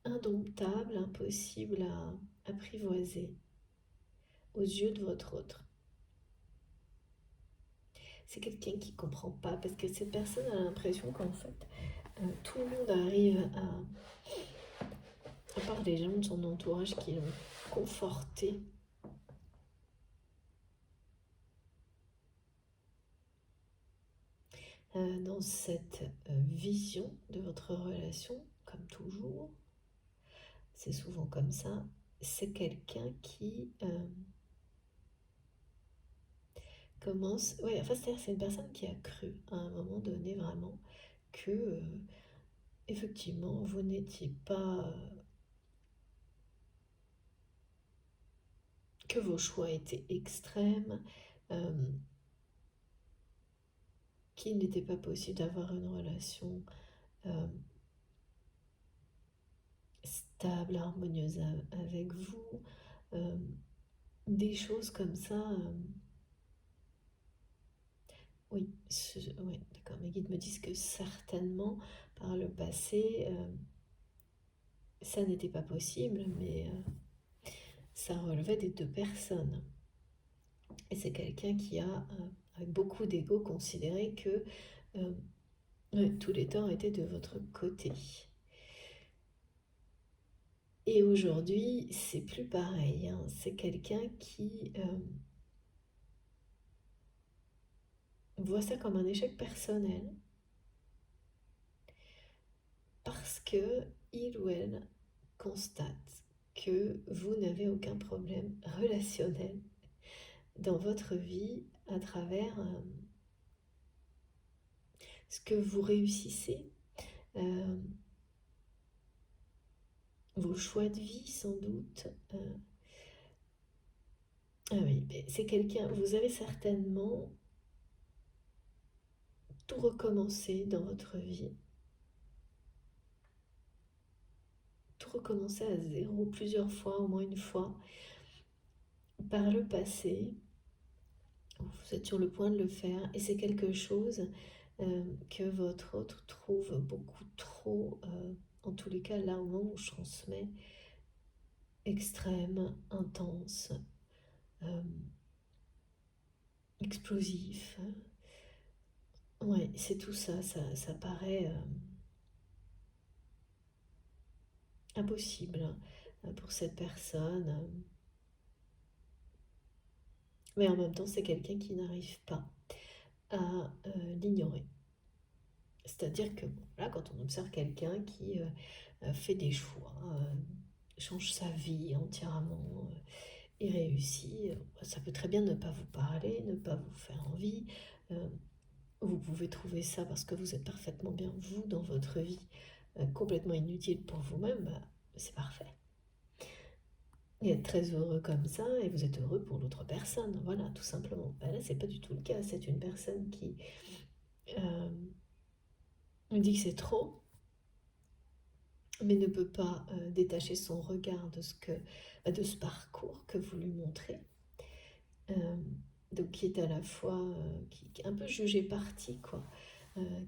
Indomptable, impossible à apprivoiser aux yeux de votre autre. C'est quelqu'un qui ne comprend pas, parce que cette personne a l'impression qu'en fait, tout le monde arrive à part les gens de son entourage qui l'ont conforté, dans cette vision de votre relation, comme toujours. C'est souvent comme ça. C'est quelqu'un qui commence... Ouais, enfin, c'est-à-dire c'est une personne qui a cru à un moment donné vraiment que, effectivement, vous n'étiez pas... que vos choix étaient extrêmes, qu'il n'était pas possible d'avoir une relation stable, harmonieuse avec vous, des choses comme ça. Oui, ouais, d'accord. Mes guides me disent que certainement, par le passé, ça n'était pas possible, mais ça relevait des deux personnes. Et c'est quelqu'un qui a, avec beaucoup d'ego, considéré que tous les torts étaient de votre côté. Et aujourd'hui, c'est plus pareil, hein. C'est quelqu'un qui voit ça comme un échec personnel, parce que il ou elle constate que vous n'avez aucun problème relationnel dans votre vie à travers ce que vous réussissez, vos choix de vie sans doute. Ah oui, c'est quelqu'un, vous avez certainement tout recommencé dans votre vie, tout recommencé à zéro plusieurs fois, au moins une fois, par le passé. Vous êtes sur le point de le faire et c'est quelque chose que votre autre trouve beaucoup trop, en tous les cas là au moment où je transmets, extrême, intense, explosif. Ouais, c'est tout ça, ça paraît impossible pour cette personne. Mais en même temps, c'est quelqu'un qui n'arrive pas à l'ignorer. C'est-à-dire que bon, là, quand on observe quelqu'un qui fait des choix, change sa vie entièrement et réussit, ça peut très bien ne pas vous parler, ne pas vous faire envie. Euh, Vous pouvez trouver ça parce que vous êtes parfaitement bien, vous, dans votre vie, complètement inutile pour vous-même, bah, c'est parfait. Et être très heureux comme ça, et vous êtes heureux pour l'autre personne, voilà, tout simplement. Bah là, c'est pas du tout le cas. C'est une personne qui euh, me dit que c'est trop, mais ne peut pas détacher son regard de ce parcours que vous lui montrez. Euh, donc qui est à la fois qui est un peu jugé parti, quoi,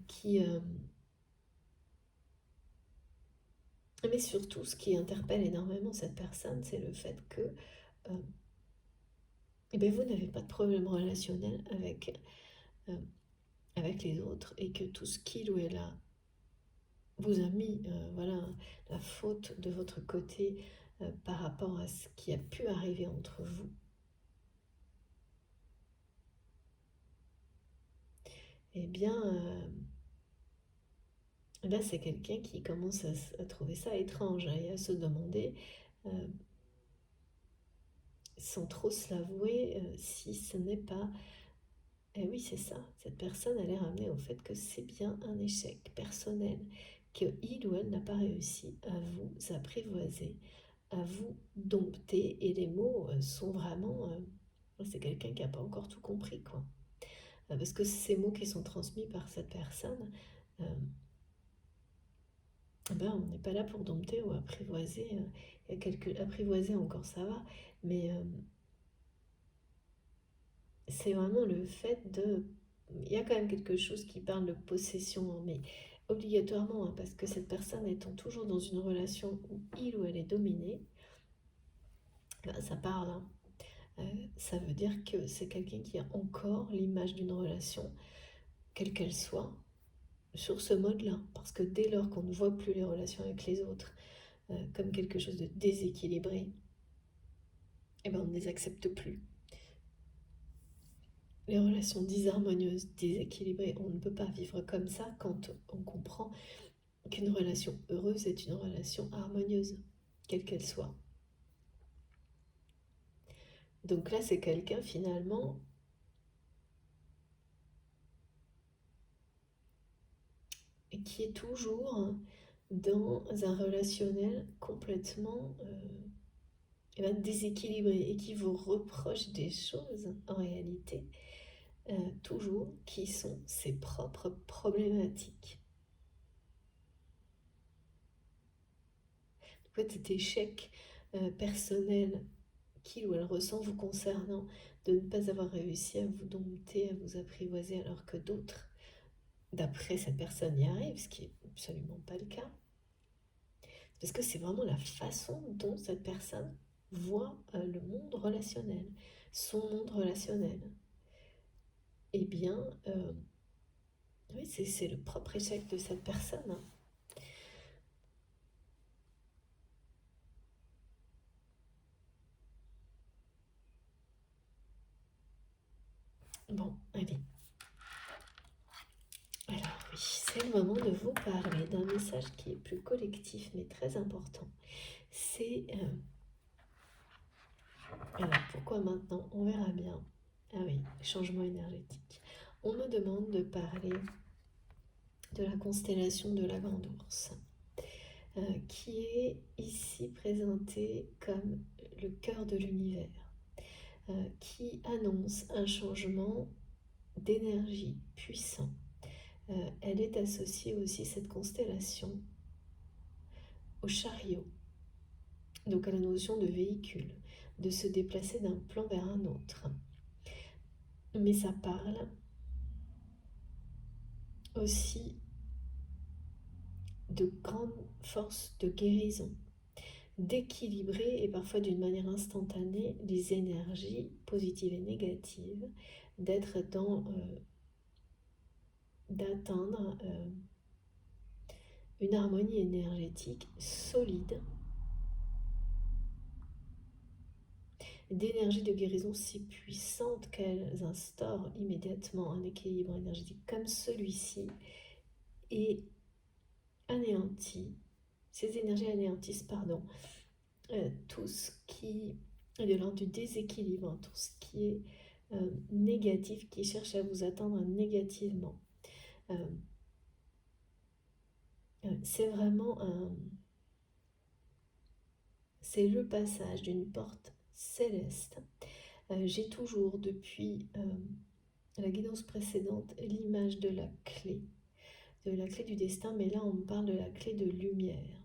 qui mais surtout, ce qui interpelle énormément cette personne, c'est le fait que euh, eh bien, vous n'avez pas de problème relationnel euh, avec les autres et que tout ce qu'il ou elle a vous a mis voilà, la faute de votre côté par rapport à ce qui a pu arriver entre vous. Eh bien, là, c'est quelqu'un qui commence à trouver ça étrange et à se demander, euh, sans trop se l'avouer, si ce n'est pas. Et oui, c'est ça. Cette personne, elle est ramenée au fait que c'est bien un échec personnel, qu'il ou elle n'a pas réussi à vous apprivoiser, à vous dompter. Et les mots sont vraiment. C'est quelqu'un qui n'a pas encore tout compris, quoi. Parce que ces mots qui sont transmis par cette personne, euh, ben, on n'est pas là pour dompter ou apprivoiser. Il y a quelques apprivoiser encore ça va, mais c'est vraiment le fait de. Il y a quand même quelque chose qui parle de possession, hein, mais obligatoirement, hein, parce que cette personne étant toujours dans une relation où il ou elle est dominé, ben, ça parle, hein. Ça veut dire que c'est quelqu'un qui a encore l'image d'une relation, quelle qu'elle soit, sur ce mode-là. Parce que dès lors qu'on ne voit plus les relations avec les autres comme quelque chose de déséquilibré, eh ben, on ne les accepte plus. Les relations disharmonieuses, déséquilibrées, on ne peut pas vivre comme ça quand on comprend qu'une relation heureuse est une relation harmonieuse, quelle qu'elle soit. Donc là, c'est quelqu'un finalement qui est toujours dans un relationnel complètement déséquilibré et qui vous reproche des choses en réalité, toujours, qui sont ses propres problématiques. En fait, cet échec personnel qu'il ou elle ressent vous concernant, de ne pas avoir réussi à vous dompter, à vous apprivoiser, alors que d'autres, d'après cette personne, y arrivent, ce qui n'est absolument pas le cas. Parce que c'est vraiment la façon dont cette personne voit le monde relationnel, son monde relationnel. Eh bien, oui, c'est le propre échec de cette personne. Bon, allez. Alors oui, c'est le moment de vous parler d'un message qui est plus collectif mais très important. C'est... alors pourquoi maintenant? On verra bien. Ah oui, changement énergétique. On me demande de parler de la constellation de la Grande Ourse, qui est ici présentée comme le cœur de l'univers, qui annonce un changement d'énergie puissant. Elle est associée aussi, cette constellation, au chariot, donc à la notion de véhicule, de se déplacer d'un plan vers un autre. Mais ça parle aussi de grandes forces de guérison, d'équilibrer, et parfois d'une manière instantanée, les énergies positives et négatives, d'être dans, d'atteindre une harmonie énergétique solide, d'énergie de guérison si puissante qu'elles instaurent immédiatement un équilibre énergétique comme celui-ci, et anéantit, ces énergies anéantissent, pardon, tout ce qui est de l'ordre du déséquilibre, tout ce qui est négatif, qui cherche à vous atteindre négativement. C'est vraiment c'est le passage d'une porte céleste. J'ai toujours, depuis la guidance précédente, l'image de la clé du destin, mais là on me parle de la clé de lumière,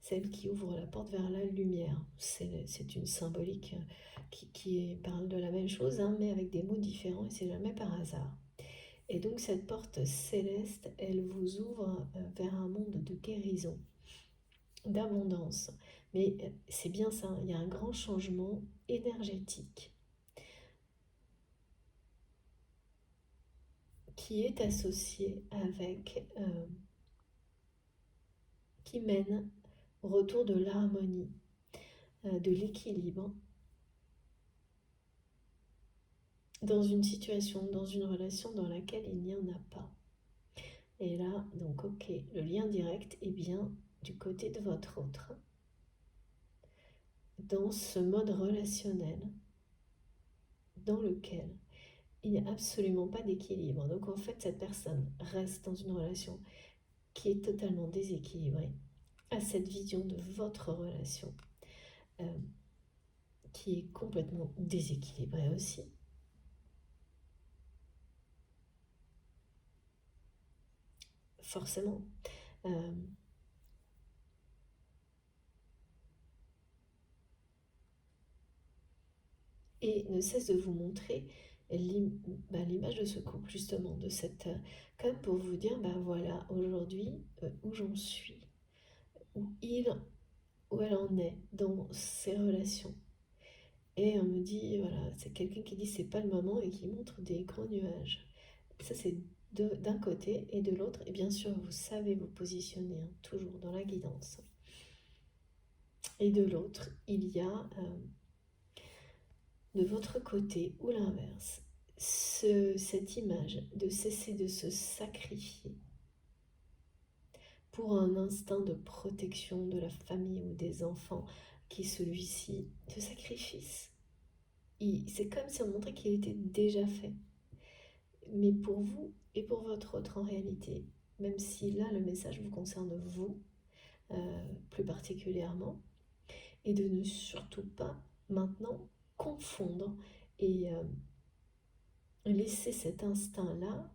celle qui ouvre la porte vers la lumière. C'est une symbolique qui parle de la même chose, hein, mais avec des mots différents, et c'est jamais par hasard. Et donc cette porte céleste, elle vous ouvre vers un monde de guérison, d'abondance. Mais c'est bien ça, il y a un grand changement énergétique qui est associé avec, qui mène au retour de l'harmonie, de l'équilibre, dans une situation, dans une relation dans laquelle il n'y en a pas. Et là, donc ok, le lien direct est bien du côté de votre autre, dans ce mode relationnel dans lequel il n'y a absolument pas d'équilibre. Donc en fait, cette personne reste dans une relation qui est totalement déséquilibrée, à cette vision de votre relation qui est complètement déséquilibrée aussi. Forcément. Et ne cesse de vous montrer l'image de ce couple, justement, de cette, comme pour vous dire, voilà, aujourd'hui, où j'en suis, où où elle en est dans ses relations. Et on me dit, voilà, c'est quelqu'un qui dit c'est pas le moment et qui montre des gros nuages. Ça, c'est d'un côté, et de l'autre, et bien sûr, vous savez vous positionner, hein, toujours dans la guidance. Et de l'autre, il y a de votre côté ou l'inverse, cette image de cesser de se sacrifier pour un instinct de protection de la famille ou des enfants, qui est celui-ci de sacrifice. C'est comme si on montrait qu'il était déjà fait. Mais pour vous et pour votre autre en réalité, même si là le message vous concerne vous plus particulièrement, et de ne surtout pas maintenant confondre et laisser cet instinct-là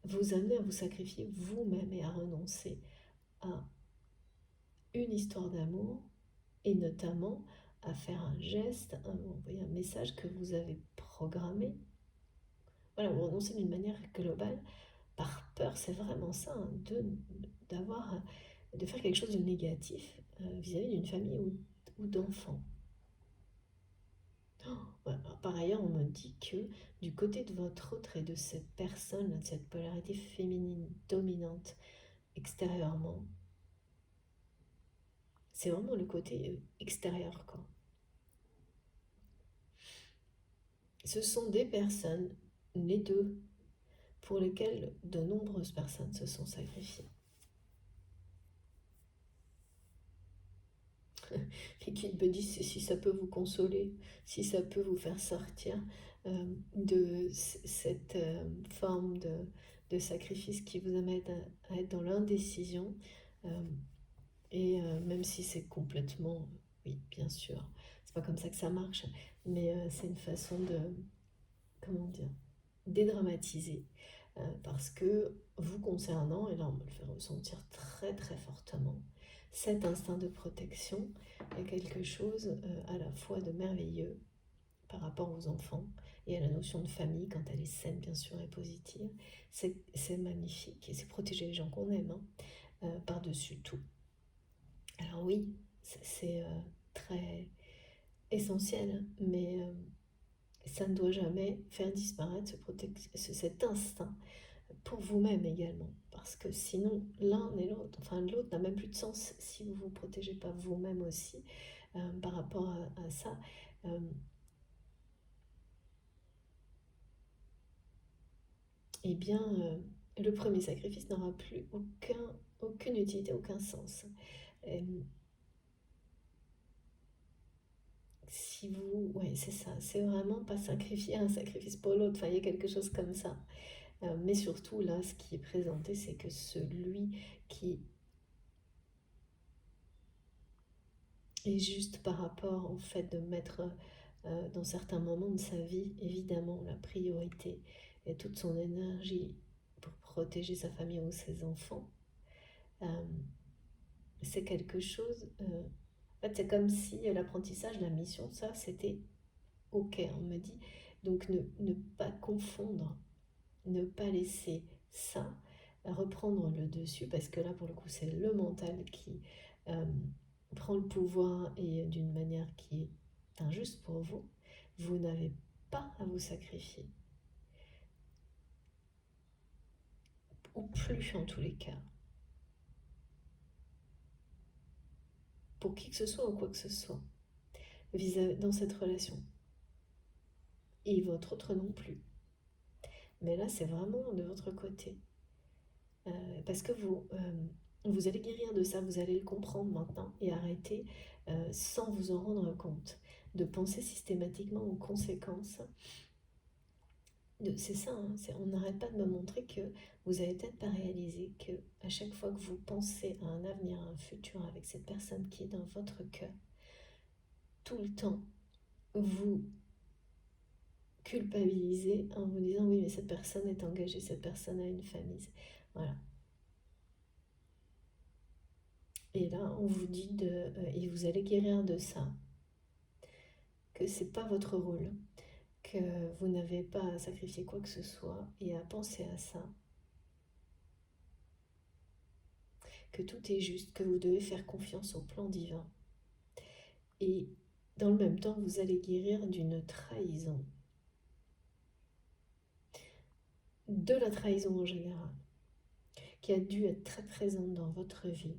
vous amener à vous sacrifier vous-même et à renoncer à une histoire d'amour, et notamment à faire un geste, envoyer un message que vous avez programmé. Voilà, vous renoncez d'une manière globale par peur, c'est vraiment ça, hein, de faire quelque chose de négatif vis-à-vis d'une famille ou d'enfants. Par ailleurs, on me dit que du côté de votre autre et de cette personne, de cette polarité féminine dominante extérieurement, c'est vraiment le côté extérieur, quoi. Ce sont des personnes, les deux, pour lesquelles de nombreuses personnes se sont sacrifiées. Et qui me disent si ça peut vous consoler, si ça peut vous faire sortir de cette forme de sacrifice qui vous amène à être dans l'indécision. Et même si c'est complètement, oui, bien sûr, c'est pas comme ça que ça marche, mais c'est une façon de, comment dire, dédramatiser. Parce que vous concernant, et là on me le fait ressentir très très fortement, cet instinct de protection est quelque chose à la fois de merveilleux par rapport aux enfants et à la notion de famille, quand elle est saine bien sûr et positive. C'est magnifique, et c'est protéger les gens qu'on aime, par-dessus tout. Alors oui, c'est très essentiel, mais ça ne doit jamais faire disparaître cet instinct pour vous-même également. Parce que sinon, l'un et l'autre, enfin l'autre n'a même plus de sens si vous ne vous protégez pas vous-même aussi par rapport à ça. Eh bien, le premier sacrifice n'aura plus aucune utilité, aucun sens. Si vous... Oui, c'est ça. C'est vraiment pas sacrifier un sacrifice pour l'autre. Enfin, il y a quelque chose comme ça. Mais surtout, là, ce qui est présenté, c'est que celui qui est juste par rapport au fait de mettre dans certains moments de sa vie, évidemment, la priorité et toute son énergie pour protéger sa famille ou ses enfants, c'est quelque chose... en fait, c'est comme si l'apprentissage, la mission, ça, c'était OK, on me dit. Donc, ne pas confondre, ne pas laisser ça reprendre le dessus, parce que là, pour le coup, c'est le mental qui prend le pouvoir et d'une manière qui est injuste pour vous. Vous n'avez pas à vous sacrifier. Ou plus en tous les cas. Pour qui que ce soit ou quoi que ce soit. Dans cette relation. Et votre autre non plus. Mais là, c'est vraiment de votre côté. Parce que vous allez guérir de ça, vous allez le comprendre maintenant et arrêter, sans vous en rendre compte, de penser systématiquement aux conséquences. C'est ça, hein, on n'arrête pas de me montrer que vous n'avez peut-être pas réalisé que à chaque fois que vous pensez à un avenir, à un futur avec cette personne qui est dans votre cœur, tout le temps, vous culpabilisez en vous disant oui mais cette personne est engagée, cette personne a une famille. Voilà. Et là, on vous dit et vous allez guérir de ça, que c'est pas votre rôle, que vous n'avez pas à sacrifier quoi que ce soit et à penser à ça, que tout est juste, que vous devez faire confiance au plan divin. Et dans le même temps, vous allez guérir d'une trahison, de la trahison en général, qui a dû être très présente dans votre vie,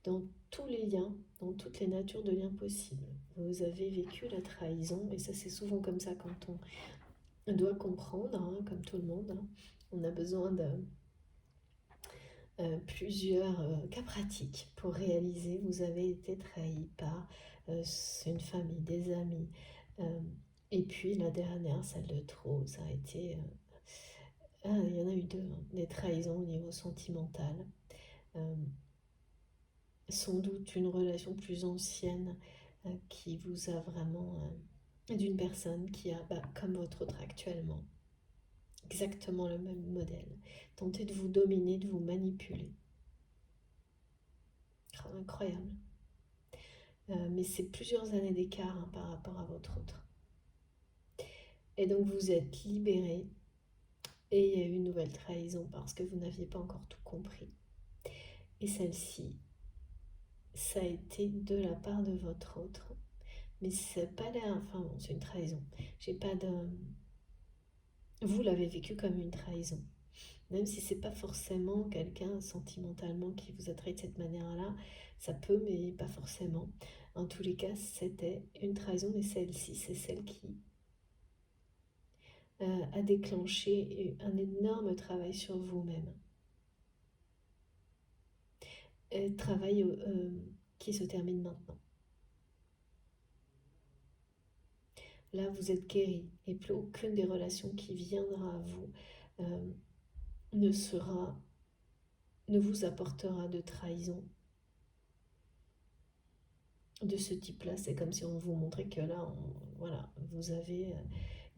dans tous les liens, dans toutes les natures de liens possibles. Vous avez vécu la trahison, et ça c'est souvent comme ça quand on doit comprendre, hein, comme tout le monde, hein. On a besoin de plusieurs cas pratiques pour réaliser vous avez été trahi par une famille, des amis. Et puis la dernière, celle de trop, ça a été... il y en a eu deux, hein, des trahisons au niveau sentimental. Sans doute une relation plus ancienne qui vous a vraiment... d'une personne qui a, comme votre autre actuellement, exactement le même modèle. Tenter de vous dominer, de vous manipuler. Incroyable. Mais c'est plusieurs années d'écart hein, par rapport à votre autre. Et donc vous êtes libéré et il y a eu une nouvelle trahison parce que vous n'aviez pas encore tout compris. Et celle-ci, ça a été de la part de votre autre. Mais c'est pas là, enfin bon, c'est une trahison. J'ai pas de... Vous l'avez vécu comme une trahison. Même si c'est pas forcément quelqu'un sentimentalement qui vous a trahi de cette manière-là, ça peut, mais pas forcément. En tous les cas, c'était une trahison, mais celle-ci, c'est celle qui a déclenché un énorme travail sur vous-même. Travail qui se termine maintenant. Là, vous êtes guéri et plus aucune des relations qui viendra à vous ne vous apportera de trahison de ce type-là. C'est comme si on vous montrait que là, voilà, vous avez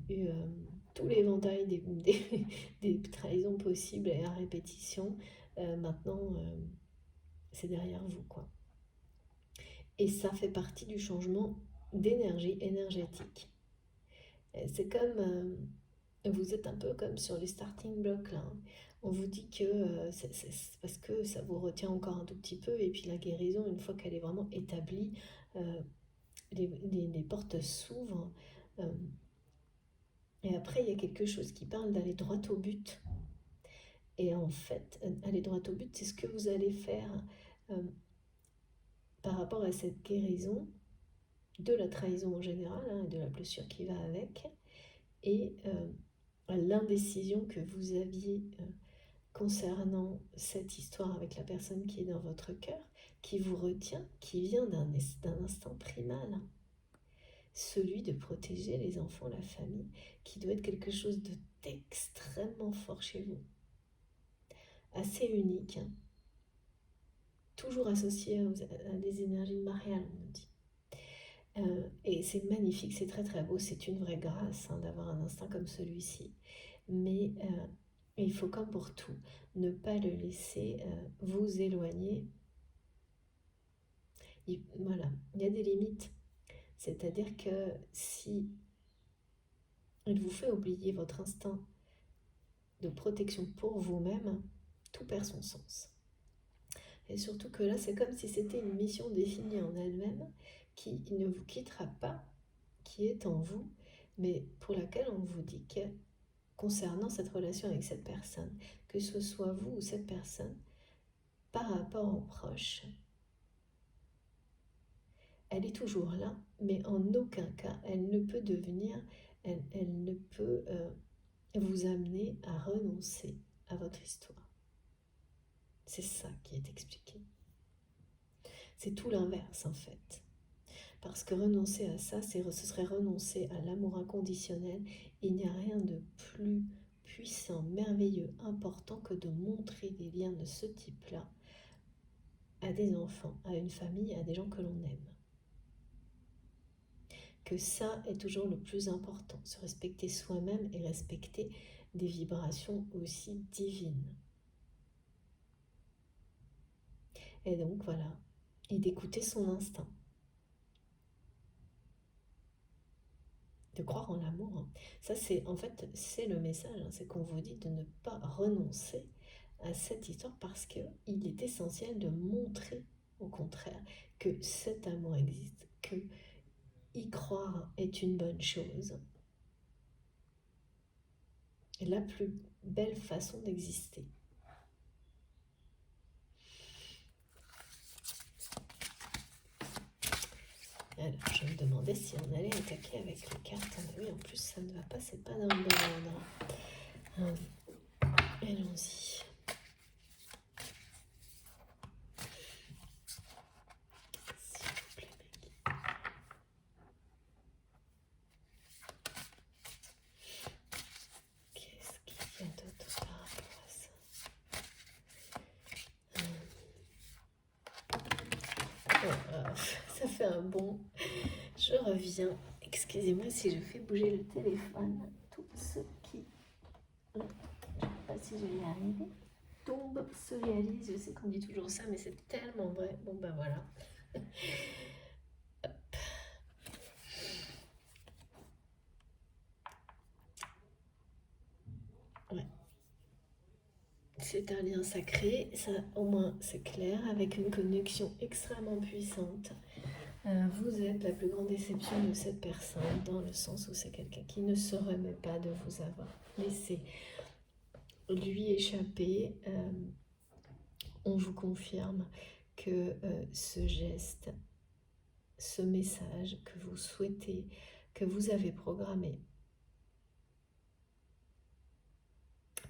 eu tout l'éventail des trahisons possibles et à répétition. Maintenant, c'est derrière vous, quoi. Et ça fait partie du changement d'énergie énergétique. C'est comme... vous êtes un peu comme sur les starting blocks, là. Hein. On vous dit que c'est parce que ça vous retient encore un tout petit peu, et puis la guérison, une fois qu'elle est vraiment établie, les portes s'ouvrent. Et après, il y a quelque chose qui parle d'aller droit au but. Et en fait, aller droit au but, c'est ce que vous allez faire par rapport à cette guérison, de la trahison en général, hein, et de la blessure qui va avec, et l'indécision que vous aviez concernant cette histoire avec la personne qui est dans votre cœur, qui vous retient, qui vient d'un instinct primal, celui de protéger les enfants, la famille, qui doit être quelque chose d'extrêmement fort chez vous, assez unique, hein, toujours associé à des énergies mariales, on nous dit. Et c'est magnifique, c'est très très beau, c'est une vraie grâce, hein, d'avoir un instinct comme celui-ci. Mais il faut, comme pour tout, ne pas le laisser vous éloigner. Voilà, il y a des limites. C'est-à-dire que si il vous fait oublier votre instinct de protection pour vous-même, tout perd son sens. Et surtout que là, c'est comme si c'était une mission définie en elle-même qui ne vous quittera pas, qui est en vous, mais pour laquelle on vous dit que concernant cette relation avec cette personne, que ce soit vous ou cette personne, par rapport aux proches, elle est toujours là, mais en aucun cas, elle ne peut devenir, elle ne peut vous amener à renoncer à votre histoire. C'est ça qui est expliqué. C'est tout l'inverse en fait. Parce que renoncer à ça, ce serait renoncer à l'amour inconditionnel. Il n'y a rien de plus puissant, merveilleux, important que de montrer des liens de ce type-là à des enfants, à une famille, à des gens que l'on aime. Que ça est toujours le plus important, se respecter soi-même et respecter des vibrations aussi divines. Et donc voilà, et d'écouter son instinct. De croire en l'amour. Hein. Ça, c'est en fait, c'est le message, hein, c'est qu'on vous dit de ne pas renoncer à cette histoire parce qu'il est essentiel de montrer, au contraire, que cet amour existe, que y croire est une bonne chose. Et la plus belle façon d'exister. Alors, je me demandais si on allait attaquer avec les cartes. Oui, en plus, ça ne va pas, c'est pas dans le bon ordre. Allons-y. S'il vous plaît, mec. Qu'est-ce qu'il y a d'autre par rapport à ça? Ça fait un bond. Je reviens. Excusez-moi si je fais bouger le téléphone. Tout ce qui, je ne sais pas si je vais y arriver, tombe, se réalise. Je sais qu'on dit toujours ça, mais c'est tellement vrai. Bon, ben voilà. Ouais. C'est un lien sacré, ça au moins c'est clair, avec une connexion extrêmement puissante. Vous êtes la plus grande déception de cette personne, dans le sens où c'est quelqu'un qui ne se remet pas de vous avoir laissé lui échapper. On vous confirme que ce geste, ce message que vous souhaitez, que vous avez programmé,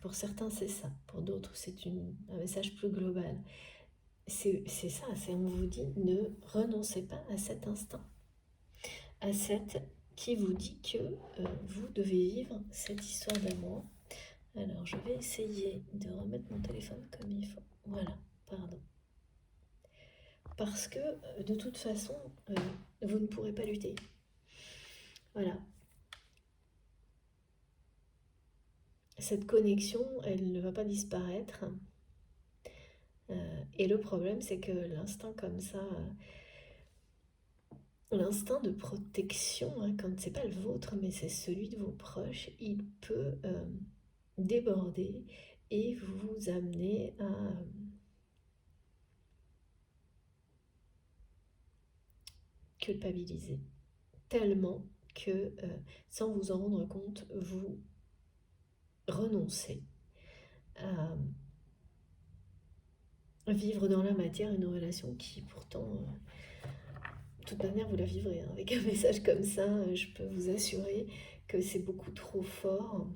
pour certains c'est ça, pour d'autres c'est un message plus global. C'est ça, on vous dit ne renoncez pas à cet instinct, à cette qui vous dit que vous devez vivre cette histoire d'amour. Alors je vais essayer de remettre mon téléphone comme il faut. Voilà, pardon. Parce que de toute façon, vous ne pourrez pas lutter. Voilà. Cette connexion, elle ne va pas disparaître. Et le problème, c'est que l'instinct comme ça, l'instinct de protection, hein, quand c'est pas le vôtre, mais c'est celui de vos proches, il peut déborder et vous amener à culpabiliser tellement que, sans vous en rendre compte, vous renoncez à vivre dans la matière une relation qui pourtant, de toute manière, vous la vivrez, hein. Avec un message comme ça, je peux vous assurer que c'est beaucoup trop fort.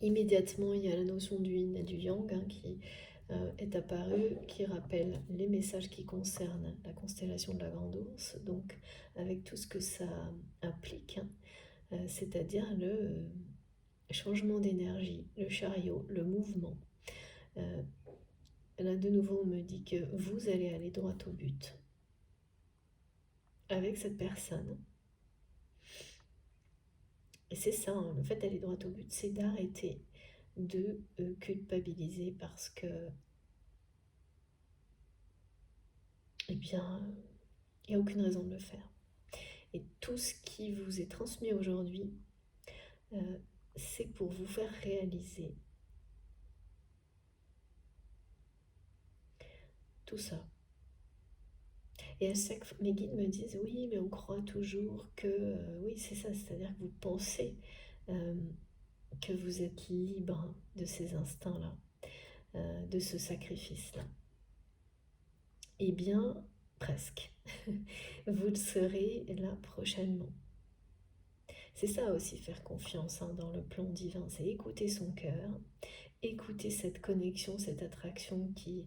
Immédiatement, il y a la notion du yin et du yang, hein, qui est apparue, qui rappelle les messages qui concernent la constellation de la Grande Ourse, donc avec tout ce que ça implique, hein, c'est-à-dire le changement d'énergie, le chariot, le mouvement. Là, de nouveau, on me dit que vous allez aller droit au but avec cette personne. Et c'est ça, hein, le fait d'aller droit au but, c'est d'arrêter de culpabiliser parce que, eh bien, il n'y a aucune raison de le faire. Et tout ce qui vous est transmis aujourd'hui, c'est pour vous faire réaliser tout ça. Et à chaque fois, mes guides me disent, oui, mais on croit toujours que, oui, c'est ça, c'est-à-dire que vous pensez que vous êtes libre de ces instincts-là, de ce sacrifice-là. Eh bien, presque. Vous le serez là prochainement. C'est ça aussi, faire confiance, hein, dans le plan divin, c'est écouter son cœur, écouter cette connexion, cette attraction qui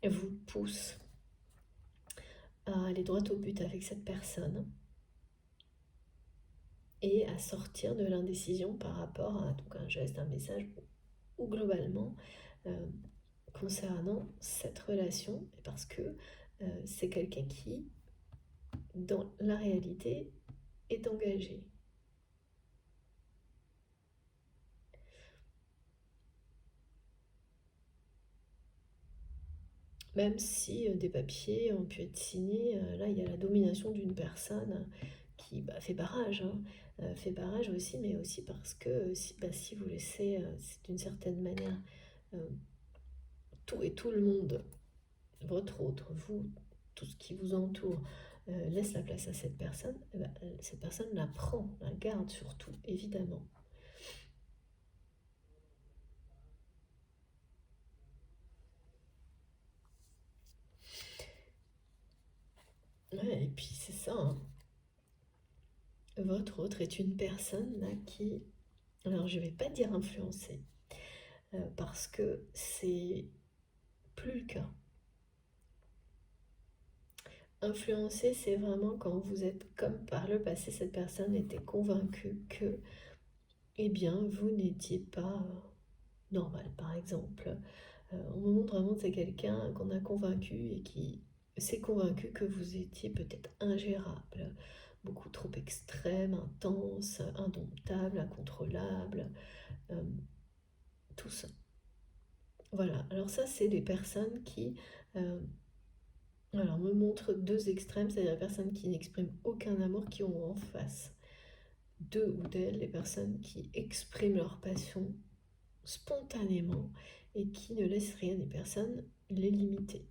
vous pousse à aller droit au but avec cette personne et à sortir de l'indécision par rapport à donc, un geste, un message ou globalement concernant cette relation, parce que c'est quelqu'un qui, dans la réalité, est engagé. Même si des papiers ont pu être signés, là il y a la domination d'une personne qui fait barrage, hein, fait barrage aussi, mais aussi parce que si vous laissez, c'est d'une certaine manière, tout et tout le monde, votre autre, vous, tout ce qui vous entoure, laisse la place à cette personne, cette personne la prend, la garde surtout, évidemment. Ouais, et puis c'est ça, hein. Votre autre est une personne là qui, alors je vais pas dire influencer, parce que c'est plus le cas. Influencer, c'est vraiment quand vous êtes, comme par le passé, cette personne était convaincue que, eh bien, vous n'étiez pas normal, par exemple. On me montre vraiment que c'est quelqu'un qu'on a convaincu et qui s'est convaincu que vous étiez peut-être ingérable, beaucoup trop extrême, intense, indomptable, incontrôlable, euh, tout ça. Voilà, alors ça, c'est des personnes qui alors, me montrent deux extrêmes, c'est-à-dire les personnes qui n'expriment aucun amour, qui ont en face d'eux ou d'elles les personnes qui expriment leur passion spontanément et qui ne laissent rien ni personne les limiter.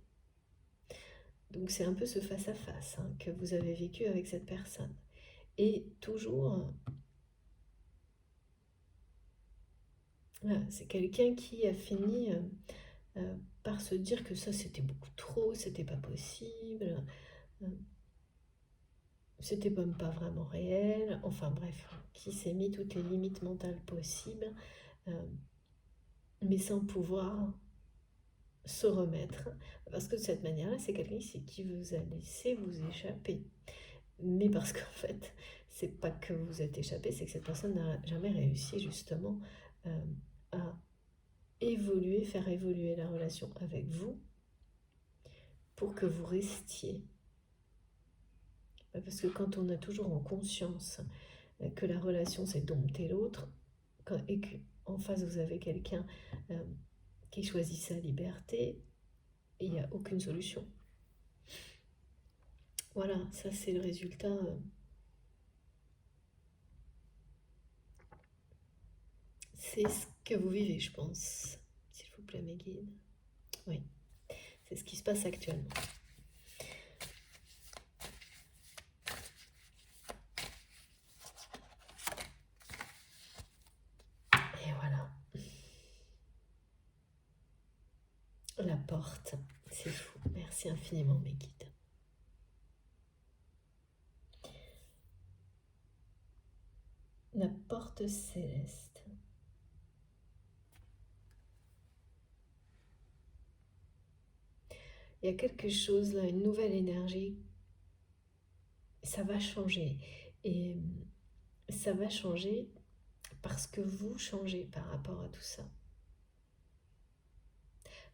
Donc c'est un peu ce face-à-face, hein, que vous avez vécu avec cette personne. Et toujours, voilà, c'est quelqu'un qui a fini par se dire que ça c'était beaucoup trop, c'était pas possible, euh, c'était même pas vraiment réel, enfin bref, qui s'est mis toutes les limites mentales possibles, mais sans pouvoir se remettre, parce que de cette manière-là, c'est quelqu'un qui vous a laissé vous échapper. Mais parce qu'en fait, c'est pas que vous êtes échappé, c'est que cette personne n'a jamais réussi justement à évoluer, faire évoluer la relation avec vous pour que vous restiez. Parce que quand on a toujours en conscience que la relation c'est dompter l'autre, et qu'en face vous avez quelqu'un qui choisit sa liberté, il n'y a aucune solution. Voilà, ça c'est le résultat C'est ce que vous vivez, je pense. S'il vous plaît, mes guides. Oui, c'est ce qui se passe actuellement. Et voilà. La porte, c'est fou. Merci infiniment, mes guides. La porte céleste. Il y a quelque chose là, une nouvelle énergie. Ça va changer. Et ça va changer parce que vous changez par rapport à tout ça.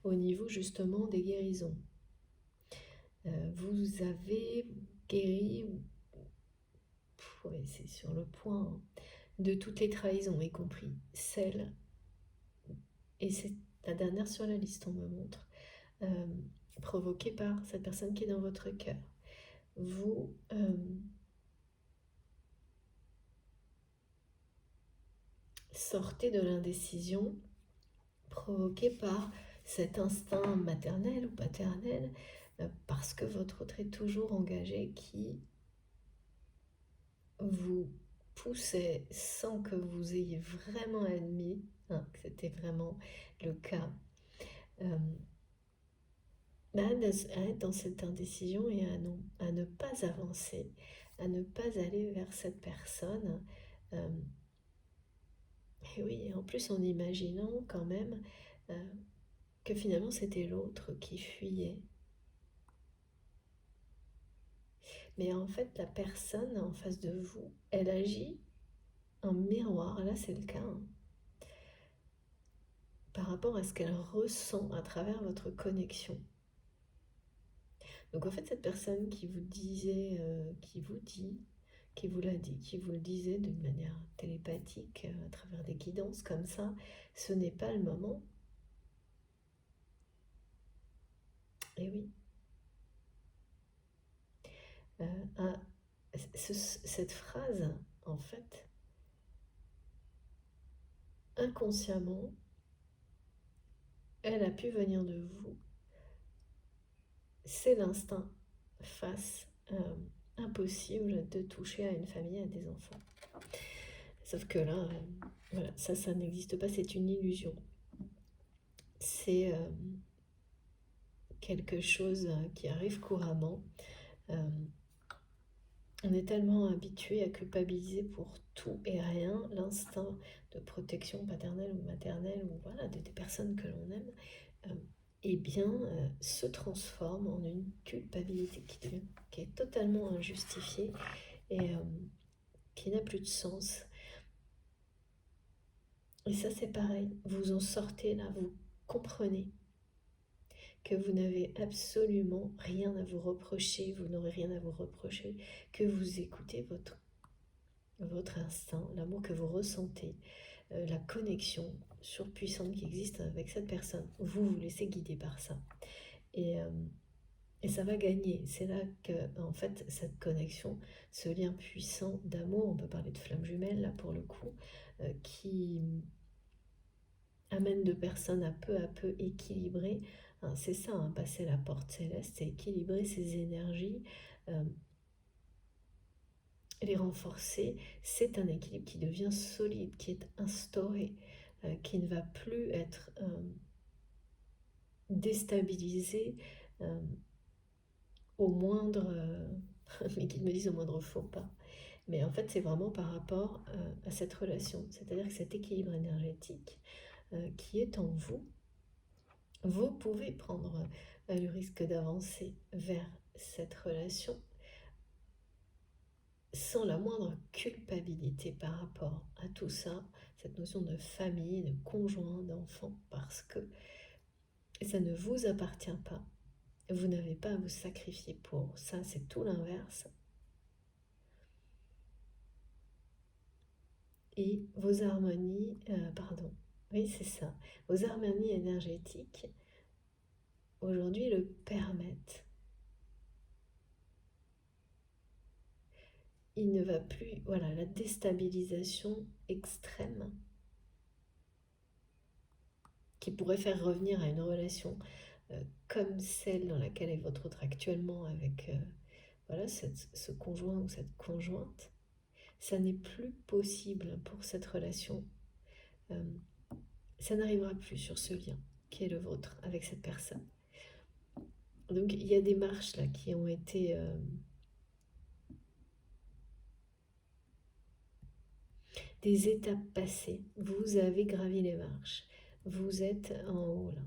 Au niveau justement des guérisons. Vous avez guéri, ouais, c'est sur le point, de toutes les trahisons, y compris celle, et c'est la dernière sur la liste, on me montre, provoquée par cette personne qui est dans votre cœur. Vous sortez de l'indécision provoquée par cet instinct maternel ou paternel, parce que votre autre est toujours engagé, qui vous poussait sans que vous ayez vraiment admis que c'était vraiment le cas, à être dans cette indécision et à ne pas avancer, à ne pas aller vers cette personne. Et oui, en plus en imaginant quand même que finalement c'était l'autre qui fuyait. Mais en fait, la personne en face de vous, elle agit en miroir, là c'est le cas, par rapport à ce qu'elle ressent à travers votre connexion. Donc en fait, cette personne qui vous disait, qui vous dit, qui vous l'a dit, qui vous le disait d'une manière télépathique, à travers des guidances comme ça, ce n'est pas le moment. Et oui. Cette phrase, en fait, inconsciemment, elle a pu venir de vous. C'est l'instinct face impossible de toucher à une famille, à des enfants. Sauf que là, voilà, ça n'existe pas, c'est une illusion. C'est quelque chose qui arrive couramment. On est tellement habitué à culpabiliser pour tout et rien. L'instinct de protection paternelle ou maternelle, ou voilà, des personnes que l'on aime, eh bien, se transforme en une culpabilité qui est totalement injustifiée et qui n'a plus de sens. Et ça, c'est pareil. Vous en sortez là, vous comprenez que vous n'avez absolument rien à vous reprocher, vous n'aurez rien à vous reprocher, que vous écoutez votre instinct, l'amour que vous ressentez, la connexion surpuissante qui existe avec cette personne. Vous vous laissez guider par ça. Et ça va gagner. C'est là que, en fait, cette connexion, ce lien puissant d'amour, on peut parler de flamme jumelle là pour le coup, qui amène deux personnes à peu équilibrer. C'est ça, passer la porte céleste, c'est équilibrer ces énergies, les renforcer. C'est un équilibre qui devient solide, qui est instauré, qui ne va plus être déstabilisé au moindre, mais qu'ils me disent au moindre faux pas. Mais en fait, c'est vraiment par rapport à cette relation, c'est-à-dire que cet équilibre énergétique qui est en vous, vous pouvez prendre le risque d'avancer vers cette relation sans la moindre culpabilité par rapport à tout ça, cette notion de famille, de conjoint, d'enfant, parce que ça ne vous appartient pas. Vous n'avez pas à vous sacrifier pour ça, c'est tout l'inverse. Et vos harmonies, oui c'est ça, vos harmonies énergétiques aujourd'hui le permettent. Il ne va plus, voilà, la déstabilisation extrême qui pourrait faire revenir à une relation comme celle dans laquelle est votre autre actuellement avec voilà, ce conjoint ou cette conjointe, ça n'est plus possible pour cette relation. Ça n'arrivera plus sur ce lien qui est le vôtre avec cette personne. Donc il y a des marches là qui ont été des étapes passées. Vous avez gravi les marches. Vous êtes en haut là.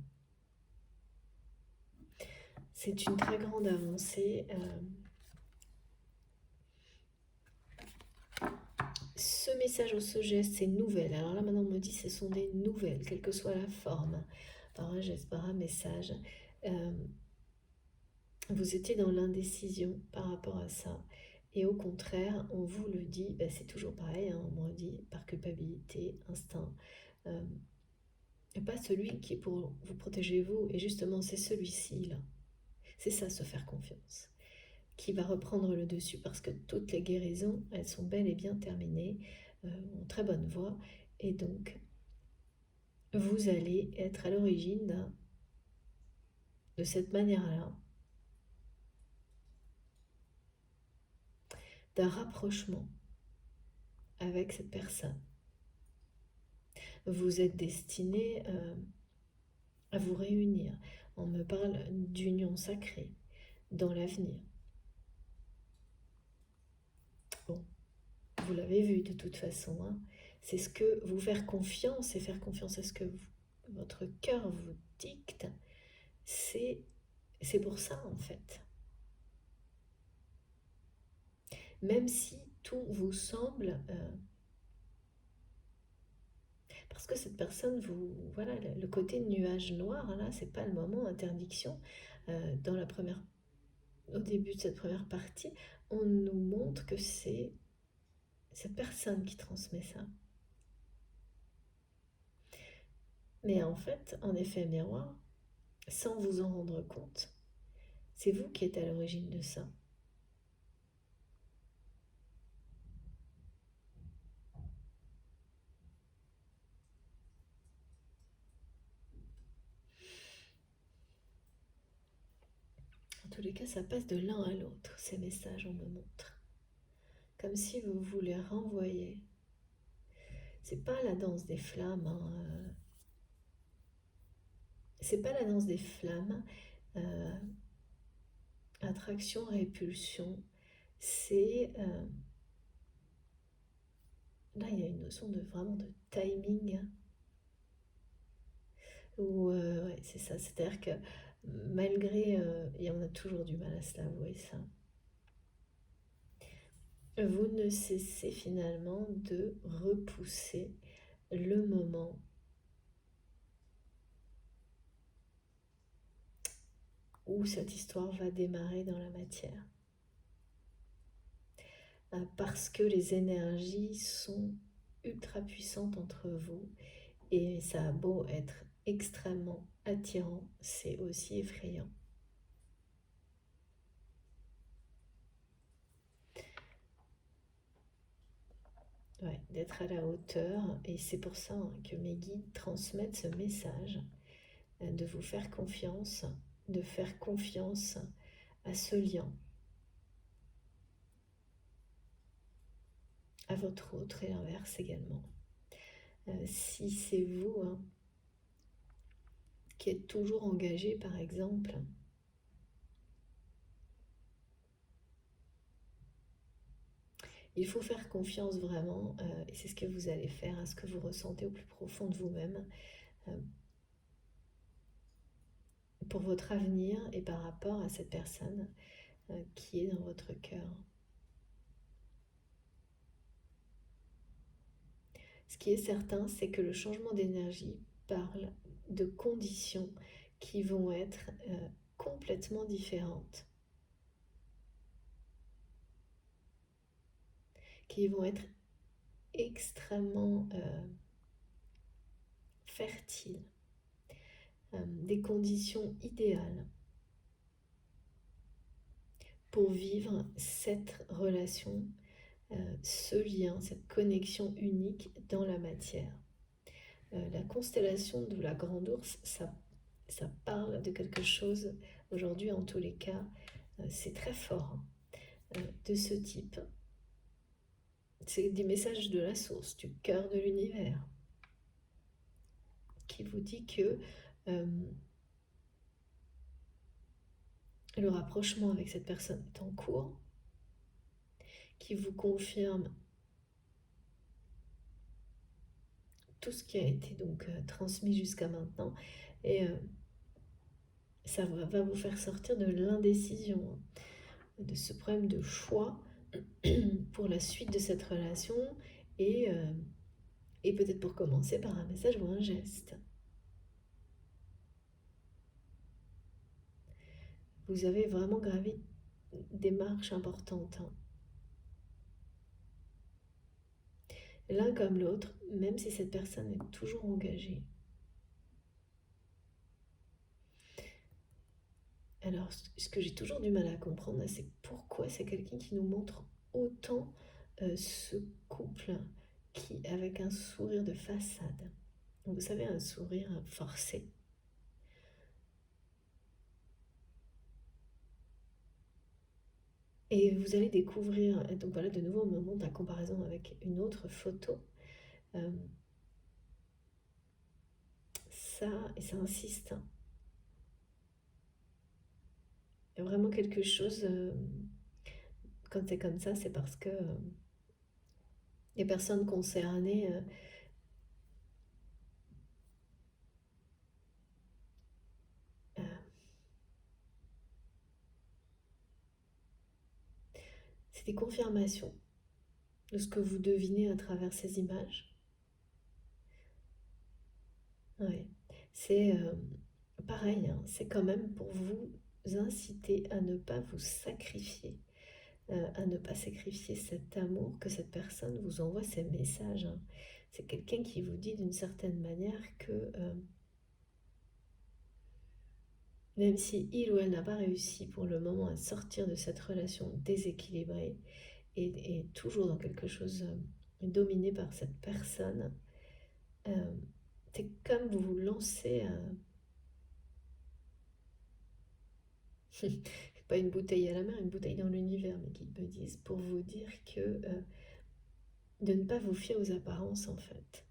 C'est une très grande avancée. Ce message ou ce geste, c'est nouvelle. Alors là, maintenant, on me dit que ce sont des nouvelles, quelle que soit la forme, par un geste, par un message. Vous étiez dans l'indécision par rapport à ça. Et au contraire, on vous le dit, ben c'est toujours pareil, hein, on me dit par culpabilité, instinct. Et pas celui qui est pour vous protéger vous. Et justement, c'est celui-ci, là. C'est ça, se faire confiance, qui va reprendre le dessus parce que toutes les guérisons, elles sont bel et bien terminées, en très bonne voie. Et donc, vous allez être à l'origine de cette manière-là, d'un rapprochement avec cette personne. Vous êtes destiné à vous réunir. On me parle d'union sacrée dans l'avenir. Bon, vous l'avez vu de toute façon, hein. C'est ce que vous faire confiance et faire confiance à ce que votre cœur vous dicte, c'est pour ça en fait. Même si tout vous semble... parce que cette personne, vous, voilà, le côté nuage noir, là, c'est pas le moment, interdiction. Dans au début de cette première partie, on nous montre que c'est cette personne qui transmet ça. Mais en fait, en effet miroir, sans vous en rendre compte, c'est vous qui êtes à l'origine de ça. En tous les cas, ça passe de l'un à l'autre, ces messages, on me montre. Comme si vous voulez renvoyer. C'est pas la danse des flammes, hein. C'est pas la danse des flammes. Attraction, répulsion, c'est... là, il y a une notion de vraiment de timing. Ou ouais, c'est ça, c'est-à-dire que malgré... et on a toujours du mal à se l'avouer, ça. Vous ne cessez finalement de repousser le moment où cette histoire va démarrer dans la matière. Parce que les énergies sont ultra puissantes entre vous et ça a beau être extrêmement attirant, c'est aussi effrayant. Ouais, d'être à la hauteur, et c'est pour ça que mes guides transmettent ce message, de vous faire confiance, de faire confiance à ce lien, à votre autre et l'inverse également. Si c'est vous qui êtes toujours engagé par exemple, il faut faire confiance vraiment, et c'est ce que vous allez faire, à ce que vous ressentez au plus profond de vous-même, pour votre avenir et par rapport à cette personne qui est dans votre cœur. Ce qui est certain, c'est que le changement d'énergie parle de conditions qui vont être complètement différentes, qui vont être extrêmement fertiles, des conditions idéales pour vivre cette relation, ce lien, cette connexion unique dans la matière. La constellation de la Grande Ourse, ça parle de quelque chose, aujourd'hui en tous les cas, c'est très fort, de ce type. C'est des messages de la source, du cœur de l'univers, qui vous dit que le rapprochement avec cette personne est en cours, qui vous confirme tout ce qui a été donc transmis jusqu'à maintenant, et ça va vous faire sortir de l'indécision, de ce problème de choix pour la suite de cette relation, et, euh, et peut-être pour commencer par un message ou un geste. Vous avez vraiment gravi des marches importantes, hein. L'un comme l'autre, même si cette personne est toujours engagée. Alors, ce que j'ai toujours du mal à comprendre, c'est pourquoi c'est quelqu'un qui nous montre autant ce couple qui, avec un sourire de façade, vous savez, un sourire forcé. Et vous allez découvrir, donc voilà, de nouveau, on me montre la comparaison avec une autre photo. Euh, Ça, et ça insiste, hein. Il y a vraiment quelque chose, quand c'est comme ça, c'est parce que les personnes concernées euh, c'est des confirmations de ce que vous devinez à travers ces images. Ouais. C'est pareil, hein, c'est quand même pour vous inciter à ne pas vous sacrifier, à ne pas sacrifier cet amour que cette personne vous envoie ces messages, hein. C'est quelqu'un qui vous dit d'une certaine manière que même si il ou elle n'a pas réussi pour le moment à sortir de cette relation déséquilibrée et toujours dans quelque chose dominé par cette personne, euh, c'est comme vous vous lancez pas une bouteille à la mer, une bouteille dans l'univers, mais qui me disent pour vous dire que de ne pas vous fier aux apparences en fait,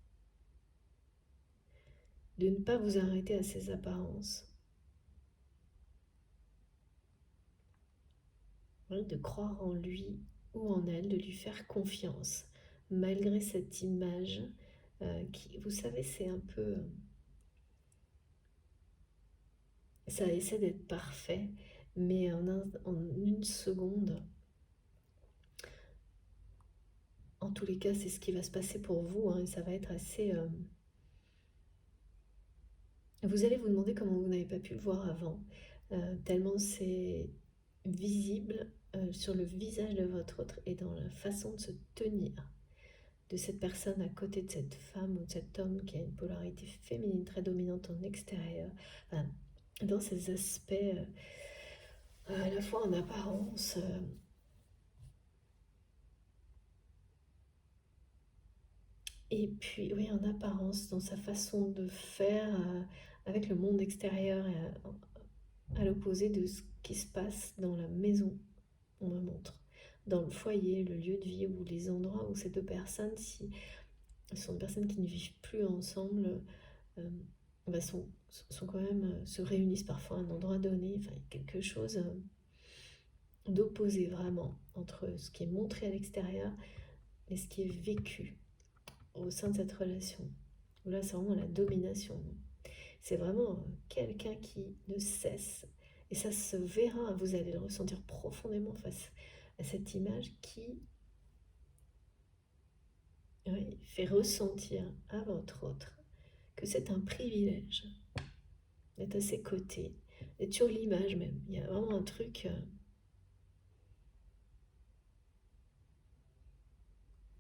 de ne pas vous arrêter à ces apparences, hein, de croire en lui ou en elle, de lui faire confiance, malgré cette image qui, vous savez, c'est un peu, ça essaie d'être parfait, mais en une seconde, en tous les cas, c'est ce qui va se passer pour vous, hein, et ça va être assez... vous allez vous demander comment vous n'avez pas pu le voir avant, tellement c'est visible sur le visage de votre autre et dans la façon de se tenir de cette personne à côté de cette femme ou de cet homme qui a une polarité féminine très dominante en extérieur, enfin, dans ces aspects à la fois en apparence, et puis oui, en apparence, dans sa façon de faire avec le monde extérieur, à l'opposé de ce qui se passe dans la maison, on me montre. Dans le foyer, le lieu de vie ou les endroits où ces deux personnes, si ce sont des personnes qui ne vivent plus ensemble, euh, bah sont quand même, se réunissent parfois à un endroit donné. Enfin, il y a quelque chose d'opposé vraiment entre ce qui est montré à l'extérieur et ce qui est vécu au sein de cette relation. Là, c'est vraiment la domination. C'est vraiment quelqu'un qui ne cesse, et ça se verra, vous allez le ressentir profondément face à cette image qui, oui, fait ressentir à votre autre que c'est un privilège d'être à ses côtés, d'être sur l'image même. Il y a vraiment un truc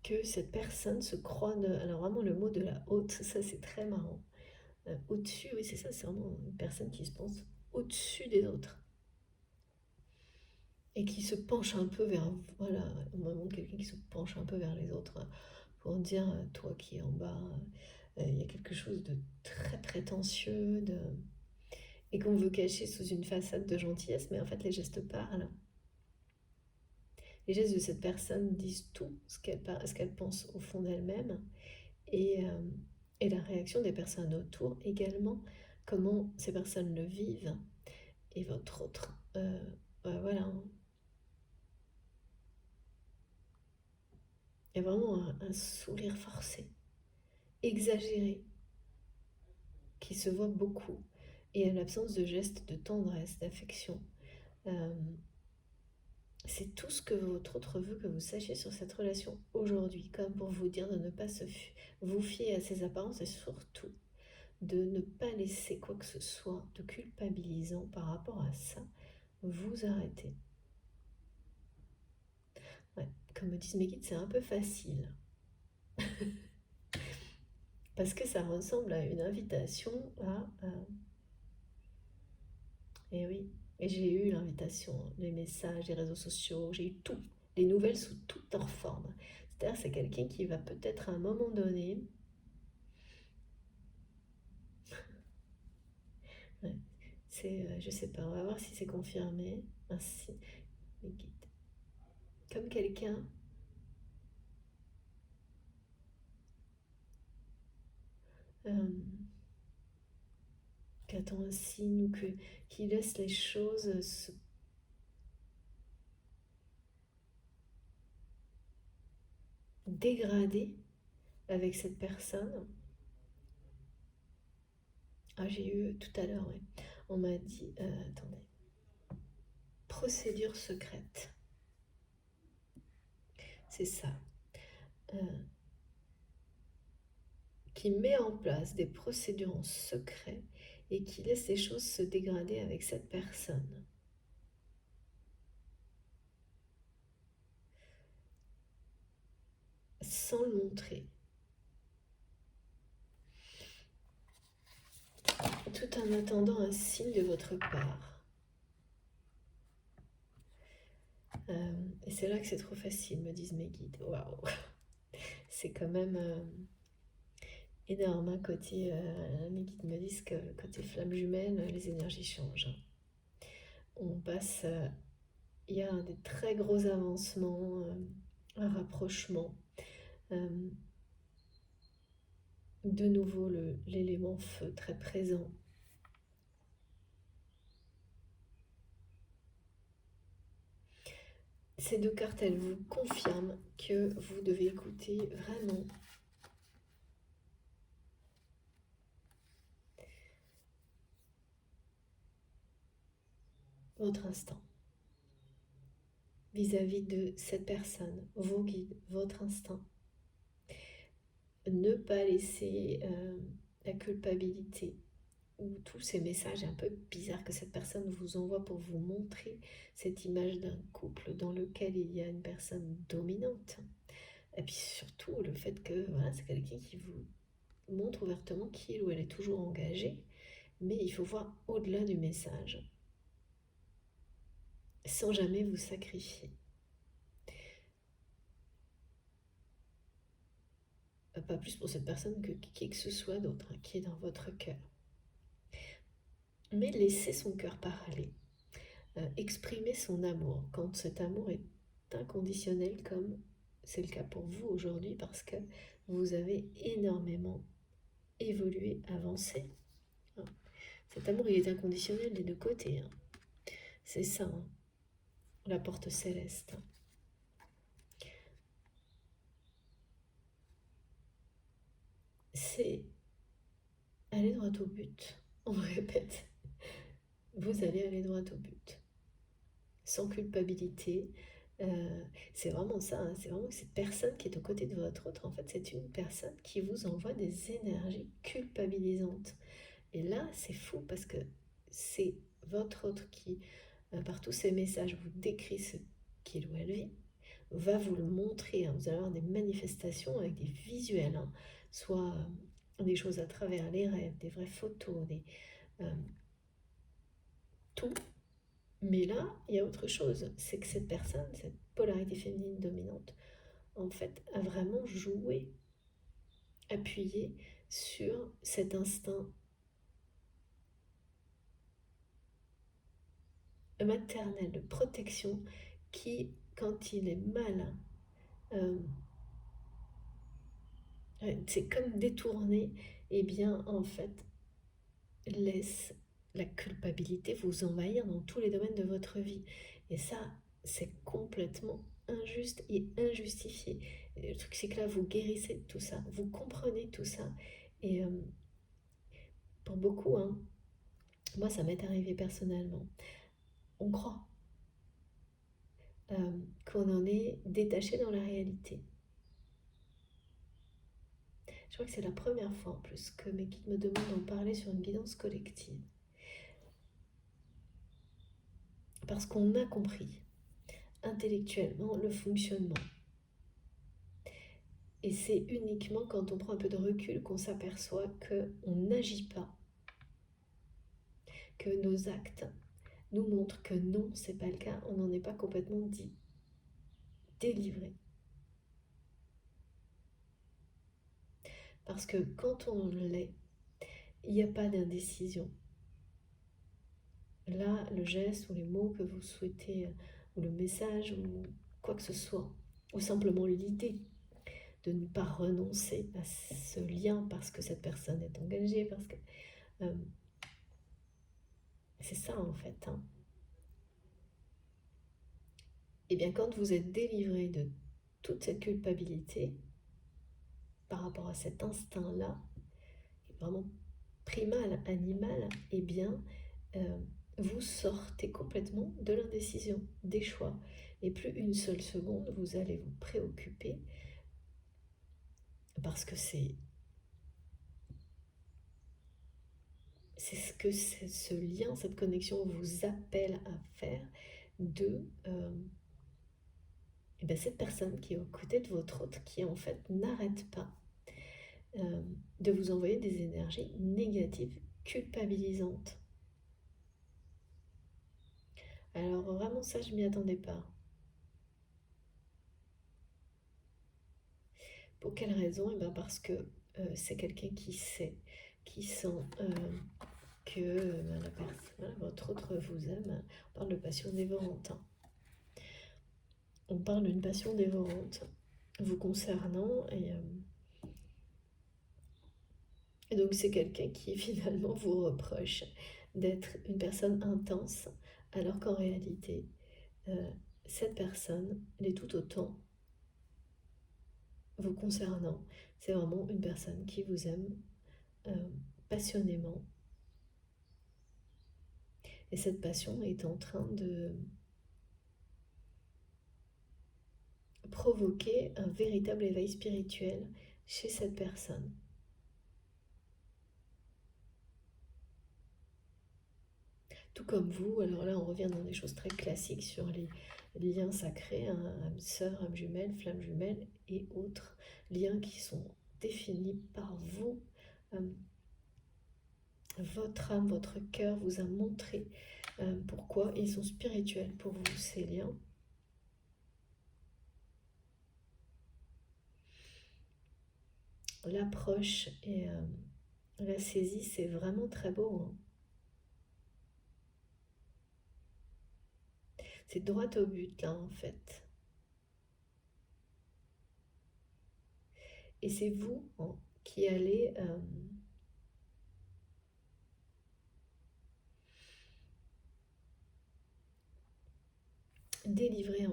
que cette personne se croit... Alors vraiment le mot de la haute, ça c'est très marrant. Au-dessus, oui c'est ça, c'est vraiment une personne qui se pense au-dessus des autres. Et qui se penche un peu vers... Voilà, on me montre quelqu'un qui se penche un peu vers les autres, pour dire, toi qui es en bas, Il y a quelque chose de très prétentieux, et qu'on veut cacher sous une façade de gentillesse, mais en fait les gestes parlent. Les gestes de cette personne disent tout ce qu'elle pense au fond d'elle-même, et, euh, et la réaction des personnes autour également, comment ces personnes le vivent, et votre autre. Voilà, hein. Il y a vraiment un sourire forcé, exagéré, qui se voit beaucoup, et l'absence de gestes de tendresse, d'affection. Euh, c'est tout ce que votre autre veut que vous sachiez sur cette relation aujourd'hui, comme pour vous dire de ne pas vous fier à ses apparences, et surtout de ne pas laisser quoi que ce soit de culpabilisant par rapport à ça vous arrêter. Ouais, comme me disent mes guides, c'est un peu facile. Parce que ça ressemble à une invitation à... Et oui, et j'ai eu l'invitation, les messages, les réseaux sociaux, j'ai eu tout, les nouvelles sous toutes leurs formes. C'est-à-dire c'est quelqu'un qui va peut-être à un moment donné, ouais, je sais pas, on va voir si c'est confirmé, ainsi, mes guides. Comme quelqu'un euh, qui attend un signe ou qui laisse les choses se dégrader avec cette personne. Ah, j'ai eu tout à l'heure, ouais. On m'a dit, attendez, procédure secrète. C'est ça. Euh, qui met en place des procédures en secret et qui laisse les choses se dégrader avec cette personne. Sans le montrer. Tout en attendant un signe de votre part. Et c'est là que c'est trop facile, me disent mes guides. Waouh! C'est quand même énorme, hein, côté... mes guides me disent que côté flamme jumelle, les énergies changent. On passe... Il y a des très gros avancements, un rapprochement. De nouveau, l'élément feu très présent. Ces deux cartes, elles vous confirment que vous devez écouter vraiment votre instinct vis-à-vis de cette personne, vos guides, votre instinct. Ne pas laisser la culpabilité ou tous ces messages un peu bizarres que cette personne vous envoie pour vous montrer cette image d'un couple dans lequel il y a une personne dominante. Et puis surtout le fait que voilà, c'est quelqu'un qui vous montre ouvertement qu'il ou elle est toujours engagé, mais il faut voir au-delà du message, sans jamais vous sacrifier. Pas plus pour cette personne que qui que ce soit d'autre, hein, qui est dans votre cœur. Mais laissez son cœur parler, exprimer son amour, quand cet amour est inconditionnel, comme c'est le cas pour vous aujourd'hui, parce que vous avez énormément évolué, avancé. Cet amour, il est inconditionnel des deux côtés. Hein. C'est ça, hein, la porte céleste. C'est aller droit au but. On répète, vous allez aller droit au but. Sans culpabilité. C'est vraiment ça, hein, c'est vraiment que cette personne qui est aux côtés de votre autre, en fait, c'est une personne qui vous envoie des énergies culpabilisantes. Et là, c'est fou parce que c'est votre autre qui, par tous ces messages, vous décrit ce qu'il ou elle vit, va vous le montrer. Hein. Vous allez avoir des manifestations avec des visuels, hein, soit des choses à travers les rêves, des vraies photos, tout. Mais là, il y a autre chose, c'est que cette personne, cette polarité féminine dominante, en fait, a vraiment joué, appuyé sur cet instinct maternel de protection qui, quand il est mal, c'est comme détourné, et bien en fait laisse la culpabilité vous envahir dans tous les domaines de votre vie. Et ça, c'est complètement injuste et injustifié. Et le truc, c'est que là, vous guérissez de tout ça, vous comprenez tout ça. Et pour beaucoup, hein, moi, ça m'est arrivé personnellement. On croit qu'on en est détaché dans la réalité. Je crois que c'est la première fois en plus que mes guides me demandent d'en parler sur une guidance collective. Parce qu'on a compris intellectuellement le fonctionnement. Et c'est uniquement quand on prend un peu de recul qu'on s'aperçoit qu'on n'agit pas, que nos actes nous montrent que non, c'est pas le cas, on n'en est pas complètement délivré. Parce que quand on l'est, il n'y a pas d'indécision. Là, le geste ou les mots que vous souhaitez, ou le message, ou quoi que ce soit, ou simplement l'idée de ne pas renoncer à ce lien parce que cette personne est engagée, parce que c'est ça en fait. Hein. Et bien quand vous êtes délivré de toute cette culpabilité par rapport à cet instinct-là, vraiment primal, animal, eh bien vous sortez complètement de l'indécision, des choix. Et plus une seule seconde, vous allez vous préoccuper parce que c'est ce que ce lien, cette connexion vous appelle à faire de et bien cette personne qui est aux côtés de votre autre, qui en fait n'arrête pas de vous envoyer des énergies négatives, culpabilisantes. Alors vraiment ça, je m'y attendais pas. Pour quelle raison? Et bien parce que c'est quelqu'un qui sait, qui sent que la personne, votre autre vous aime. On parle de passion dévorante. Hein. On parle d'une passion dévorante vous concernant et donc c'est quelqu'un qui finalement vous reproche d'être une personne intense alors qu'en réalité cette personne l'est tout autant vous concernant. C'est vraiment une personne qui vous aime passionnément et cette passion est en train de provoquer un véritable éveil spirituel chez cette personne. Tout comme vous, alors là on revient dans des choses très classiques sur les liens sacrés, hein, âme sœur, âme jumelle, flamme jumelle et autres liens qui sont définis par vous. Votre âme, votre cœur vous a montré pourquoi ils sont spirituels pour vous, ces liens. L'approche et la saisie, c'est vraiment très beau. Hein. C'est droit au but, là, en fait. Et c'est vous hein, qui allez délivrer,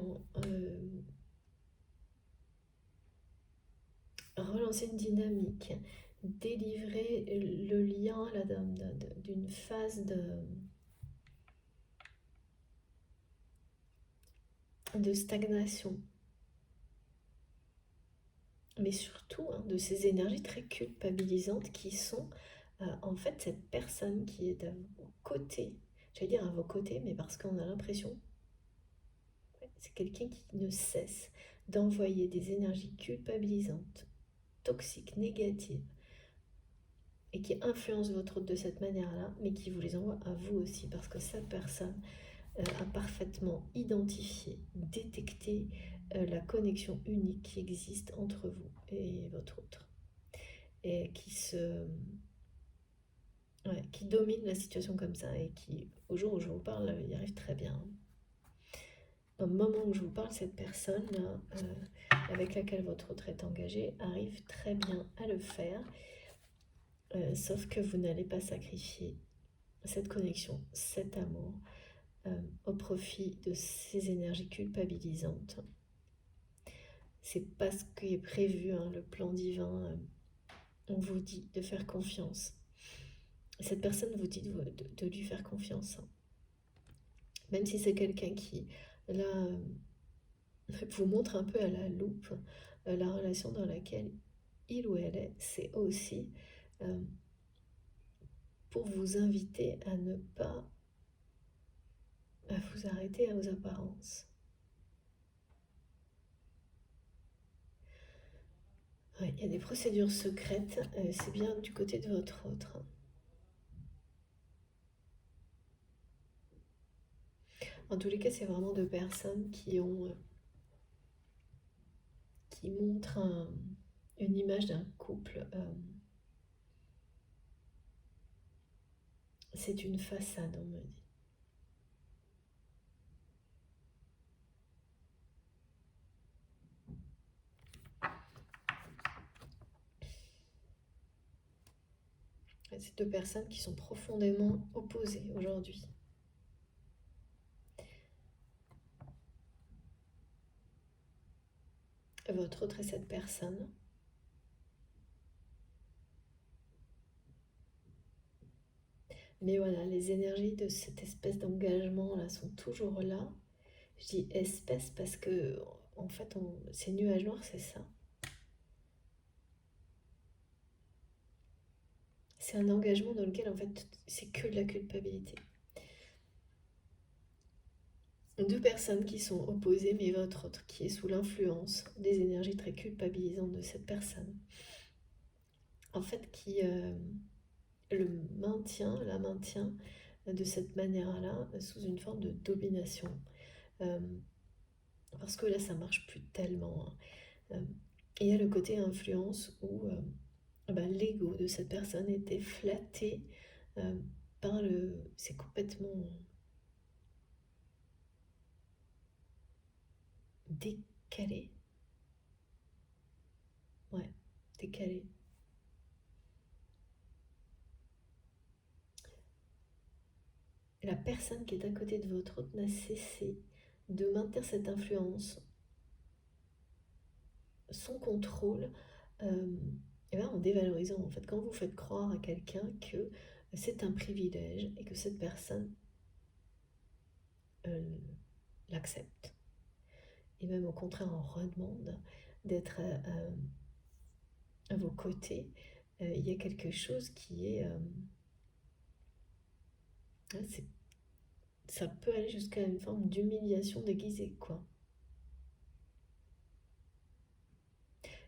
relancer une dynamique, délivrer le lien là, d'une phase de stagnation. Mais surtout hein, de ces énergies très culpabilisantes qui sont en fait cette personne qui est à vos côtés, j'allais dire à vos côtés, mais parce qu'on a l'impression, c'est quelqu'un qui ne cesse d'envoyer des énergies culpabilisantes, toxiques, négatives, et qui influence votre autre de cette manière-là, mais qui vous les envoie à vous aussi, parce que cette personne a parfaitement identifié, détecté la connexion unique qui existe entre vous et votre autre. et qui domine la situation comme ça et qui, au jour où je vous parle, y arrive très bien. Au moment où je vous parle, cette personne avec laquelle votre autre est engagé arrive très bien à le faire, sauf que vous n'allez pas sacrifier cette connexion, cet amour, au profit de ces énergies culpabilisantes. C'est pas ce qui est prévu, hein, le plan divin. On vous dit de faire confiance. Cette personne vous dit de lui faire confiance. Même si c'est quelqu'un qui, là, vous montre un peu à la loupe la relation dans laquelle il ou elle est, c'est aussi pour vous inviter à ne pas vous arrêter aux apparences. Ouais, il y a des procédures secrètes, c'est bien du côté de votre autre. En tous les cas, c'est vraiment deux personnes qui montrent une image d'un couple. C'est une façade, on me dit. C'est deux personnes qui sont profondément opposées aujourd'hui. Votre autre est cette personne. Mais voilà, les énergies de cette espèce d'engagement là sont toujours là. Je dis espèce parce que en fait, ces nuages noirs, c'est ça. C'est un engagement dans lequel en fait c'est que de la culpabilité. Deux personnes qui sont opposées, mais votre autre qui est sous l'influence des énergies très culpabilisantes de cette personne. En fait, qui la maintient de cette manière-là, sous une forme de domination. Parce que là, ça marche plus tellement. Et il y a le côté influence où l'ego de cette personne était flatté par le... C'est complètement décalé. Ouais, décalé. La personne qui est à côté de votre autre n'a cessé de maintenir cette influence, son contrôle, en dévalorisant. En fait, quand vous faites croire à quelqu'un que c'est un privilège et que cette personne l'accepte, et même au contraire en redemande d'être à vos côtés, il y a quelque chose qui est... ça peut aller jusqu'à une forme d'humiliation déguisée, quoi.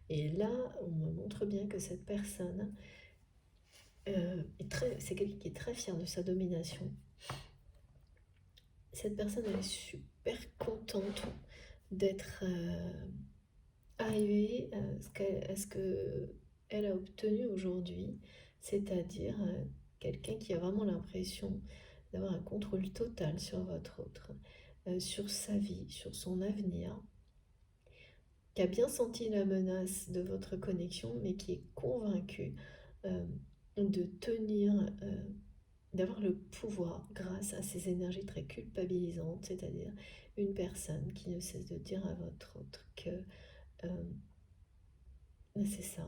Et là, on me montre bien que cette personne c'est quelqu'un qui est très fier de sa domination. Cette personne, elle est super contente d'être arrivée à ce qu'elle a obtenu aujourd'hui, c'est-à-dire quelqu'un qui a vraiment l'impression d'avoir un contrôle total sur votre autre, sur sa vie, sur son avenir, qui a bien senti la menace de votre connexion, mais qui est convaincu de tenir, d'avoir le pouvoir grâce à ces énergies très culpabilisantes, c'est-à-dire une personne qui ne cesse de dire à votre autre que c'est ça.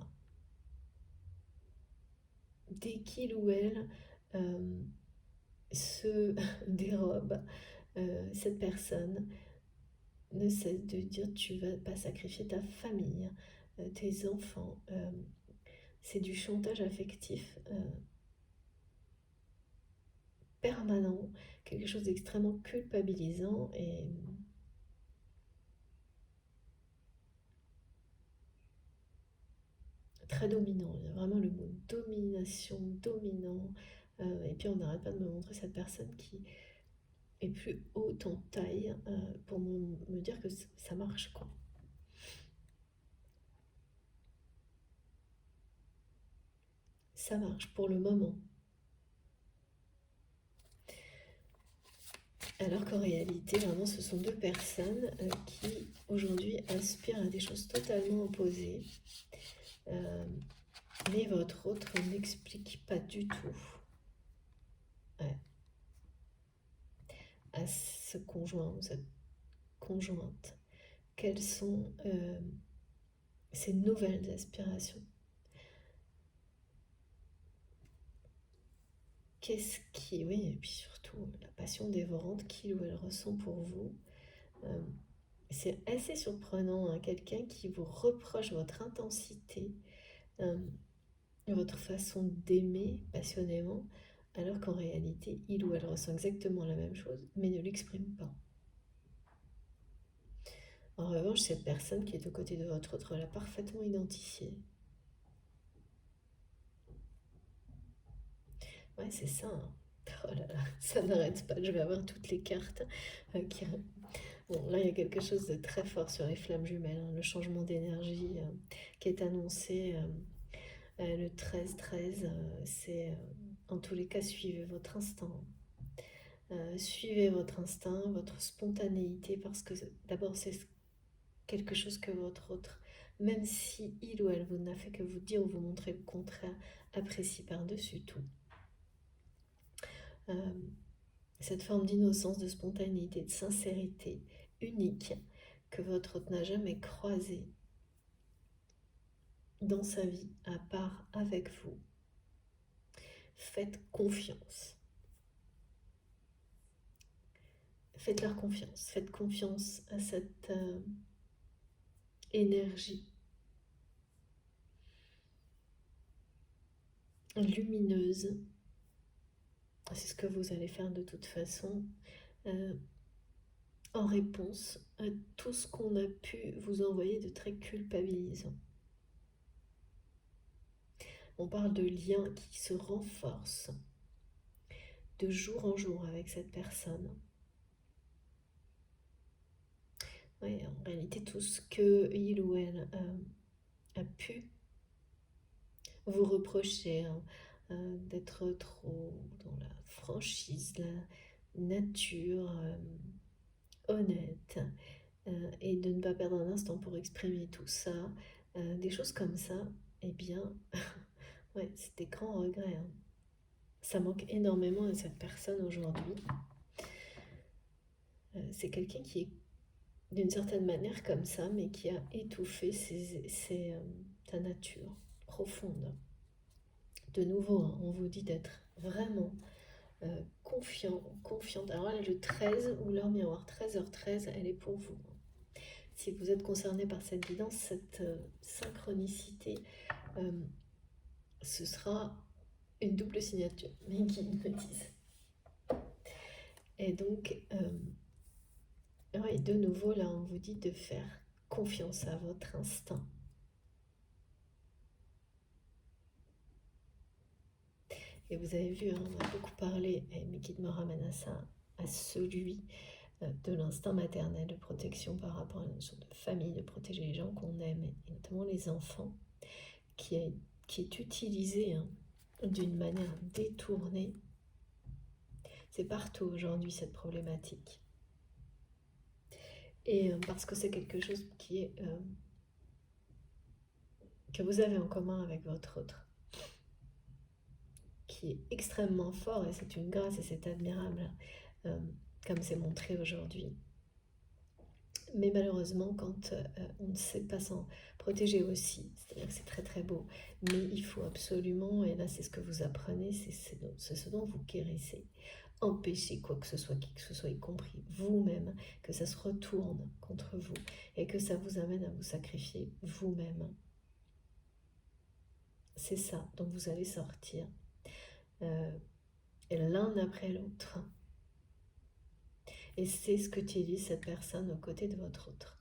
Dès qu'il ou elle se dérobe, cette personne ne cesse de dire tu vas pas sacrifier ta famille, tes enfants. C'est du chantage affectif permanent, quelque chose d'extrêmement culpabilisant et très dominant. Il y a vraiment le mot domination, dominant. Et puis on n'arrête pas de me montrer cette personne qui est plus haute en taille pour me dire que ça marche, quoi. ça marche pour le moment. Alors qu'en réalité, vraiment, ce sont deux personnes qui, aujourd'hui, aspirent à des choses totalement opposées. Mais votre autre n'explique pas du tout à ce conjoint ou cette conjointe quelles sont ces nouvelles aspirations. Qu'est-ce qui, oui, et puis surtout la passion dévorante qu'il ou elle ressent pour vous. C'est assez surprenant, hein, quelqu'un qui vous reproche votre intensité, votre façon d'aimer passionnément, alors qu'en réalité, il ou elle ressent exactement la même chose, mais ne l'exprime pas. En revanche, cette personne qui est aux côtés de votre autre l'a parfaitement identifié. Ouais, c'est ça, hein. Oh là là, ça n'arrête pas. Je vais avoir toutes les cartes qui... Bon, là, il y a quelque chose de très fort sur les flammes jumelles, hein, le changement d'énergie qui est annoncé le 13-13. C'est, en tous les cas, suivez votre instinct. Suivez votre instinct, votre spontanéité, parce que d'abord, c'est quelque chose que votre autre, même si il ou elle vous n'a fait que vous dire ou vous montrer le contraire, apprécie par-dessus tout. Cette forme d'innocence, de spontanéité, de sincérité unique que votre autre n'a jamais croisée dans sa vie, à part avec vous. Faites confiance. Faites-leur confiance. Faites confiance à cette énergie lumineuse. C'est ce que vous allez faire de toute façon. En réponse à tout ce qu'on a pu vous envoyer de très culpabilisant. On parle de liens qui se renforcent de jour en jour avec cette personne. Ouais, en réalité, tout ce que il ou elle a pu vous reprocher, hein, d'être trop dans la franchise, la nature honnête, et de ne pas perdre un instant pour exprimer tout ça, des choses comme ça, eh bien, ouais, c'est des grands regrets, hein. Ça manque énormément à cette personne aujourd'hui. C'est quelqu'un qui est d'une certaine manière comme ça, mais qui a étouffé sa nature profonde. De nouveau, hein, on vous dit d'être vraiment confiante. Alors là, le 13 ou l'heure miroir, 13h13, elle est pour vous. Si vous êtes concerné par cette guidance, cette synchronicité, ce sera une double signature, mes guides me disent. Et donc, ouais, de nouveau, là, on vous dit de faire confiance à votre instinct. Et vous avez vu, hein, on a beaucoup parlé, et mes guides me ramènent à ça, à celui de l'instinct maternel de protection par rapport à une notion de famille, de protéger les gens qu'on aime, et notamment les enfants, qui est utilisé, hein, d'une manière détournée. C'est partout aujourd'hui cette problématique. Et parce que c'est quelque chose qui est que vous avez en commun avec votre autre, qui est extrêmement fort, et c'est une grâce et c'est admirable, comme c'est montré aujourd'hui. Mais malheureusement, quand on ne sait pas s'en protéger aussi, c'est-à-dire que c'est très très beau, mais il faut absolument, et là c'est ce que vous apprenez, c'est ce dont vous guérissez, empêcher quoi que ce soit, qui que ce soit, y compris vous-même, que ça se retourne contre vous, et que ça vous amène à vous sacrifier vous-même. C'est ça dont vous allez sortir, l'un après l'autre. Et c'est ce que utilise cette personne aux côtés de votre autre,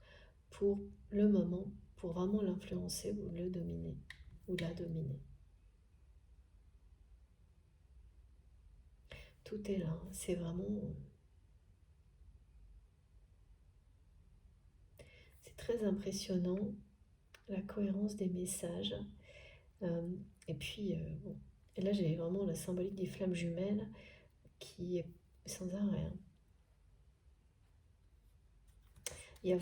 pour le moment, pour vraiment l'influencer ou le dominer, ou la dominer. Tout est là, c'est vraiment... C'est très impressionnant, la cohérence des messages. Et puis, bon, Et là, j'ai vraiment la symbolique des flammes jumelles qui est sans arrêt. Hein. Il y a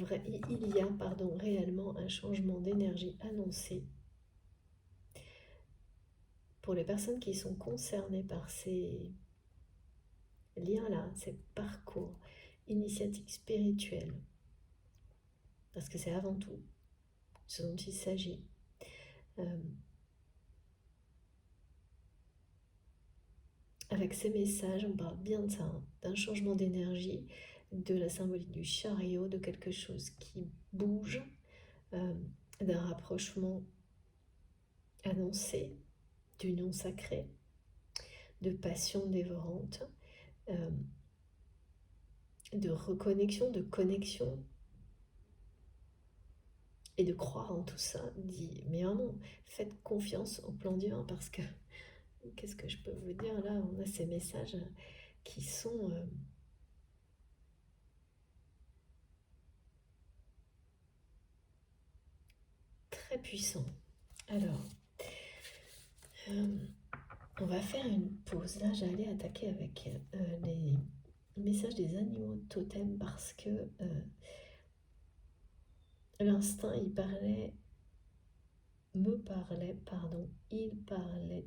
réellement un changement d'énergie annoncé pour les personnes qui sont concernées par ces liens-là, ces parcours initiatiques spirituels, parce que c'est avant tout ce dont il s'agit. Avec ces messages, on parle bien de ça, hein, d'un changement d'énergie, de la symbolique du chariot, de quelque chose qui bouge, d'un rapprochement annoncé, d'union sacrée, de passion dévorante, de reconnexion, de connexion, et de croire en tout ça, dit, mais vraiment, faites confiance au plan divin, parce que, qu'est-ce que je peux vous dire là, on a ces messages qui sont très puissants. Alors, on va faire une pause. Là, j'allais attaquer avec les messages des animaux totems parce que l'instinct, il parlait de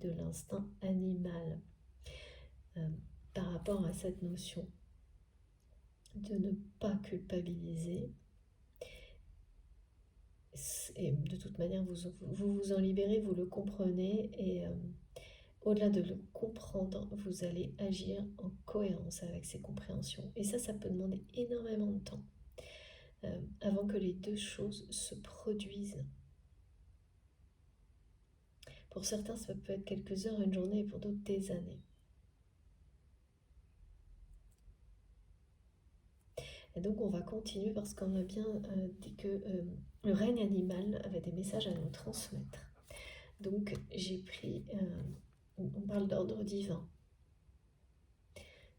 l'instinct animal par rapport à cette notion de ne pas culpabiliser. Et de toute manière, vous en libérez, vous le comprenez, et au-delà de le comprendre, vous allez agir en cohérence avec ces compréhensions. Et ça peut demander énormément de temps avant que les deux choses se produisent. Pour certains, ça peut être quelques heures, une journée, et pour d'autres, des années. Et donc, on va continuer parce qu'on a bien dit que le règne animal avait des messages à nous transmettre. Donc, j'ai pris, on parle d'ordre divin,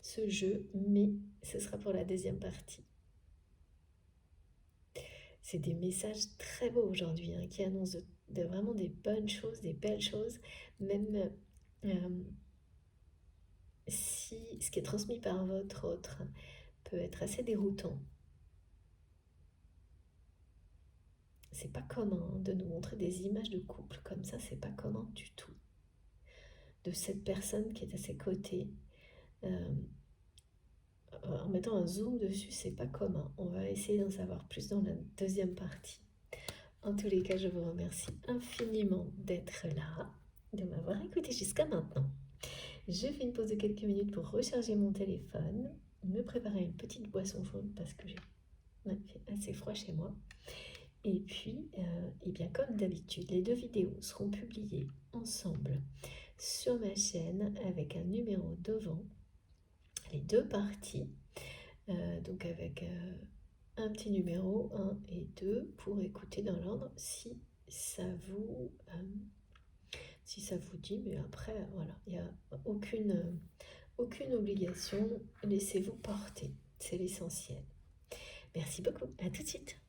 ce jeu, mais ce sera pour la deuxième partie. C'est des messages très beaux aujourd'hui, hein, qui annoncent vraiment des bonnes choses, des belles choses, même si ce qui est transmis par votre autre peut être assez déroutant. C'est pas commun de nous montrer des images de couple comme ça, c'est pas commun du tout. De cette personne qui est à ses côtés, en mettant un zoom dessus, c'est pas commun. On va essayer d'en savoir plus dans la deuxième partie. En tous les cas, je vous remercie infiniment d'être là, de m'avoir écouté jusqu'à maintenant. Je fais une pause de quelques minutes pour recharger mon téléphone, me préparer une petite boisson chaude parce que j'ai fait assez froid chez moi. Et puis, et bien comme d'habitude, les deux vidéos seront publiées ensemble sur ma chaîne avec un numéro devant, les deux parties, donc avec un petit numéro 1 et 2 pour écouter dans l'ordre si ça vous dit, mais après voilà, il n'y a aucune obligation, laissez-vous porter, c'est l'essentiel. Merci beaucoup, à tout de suite.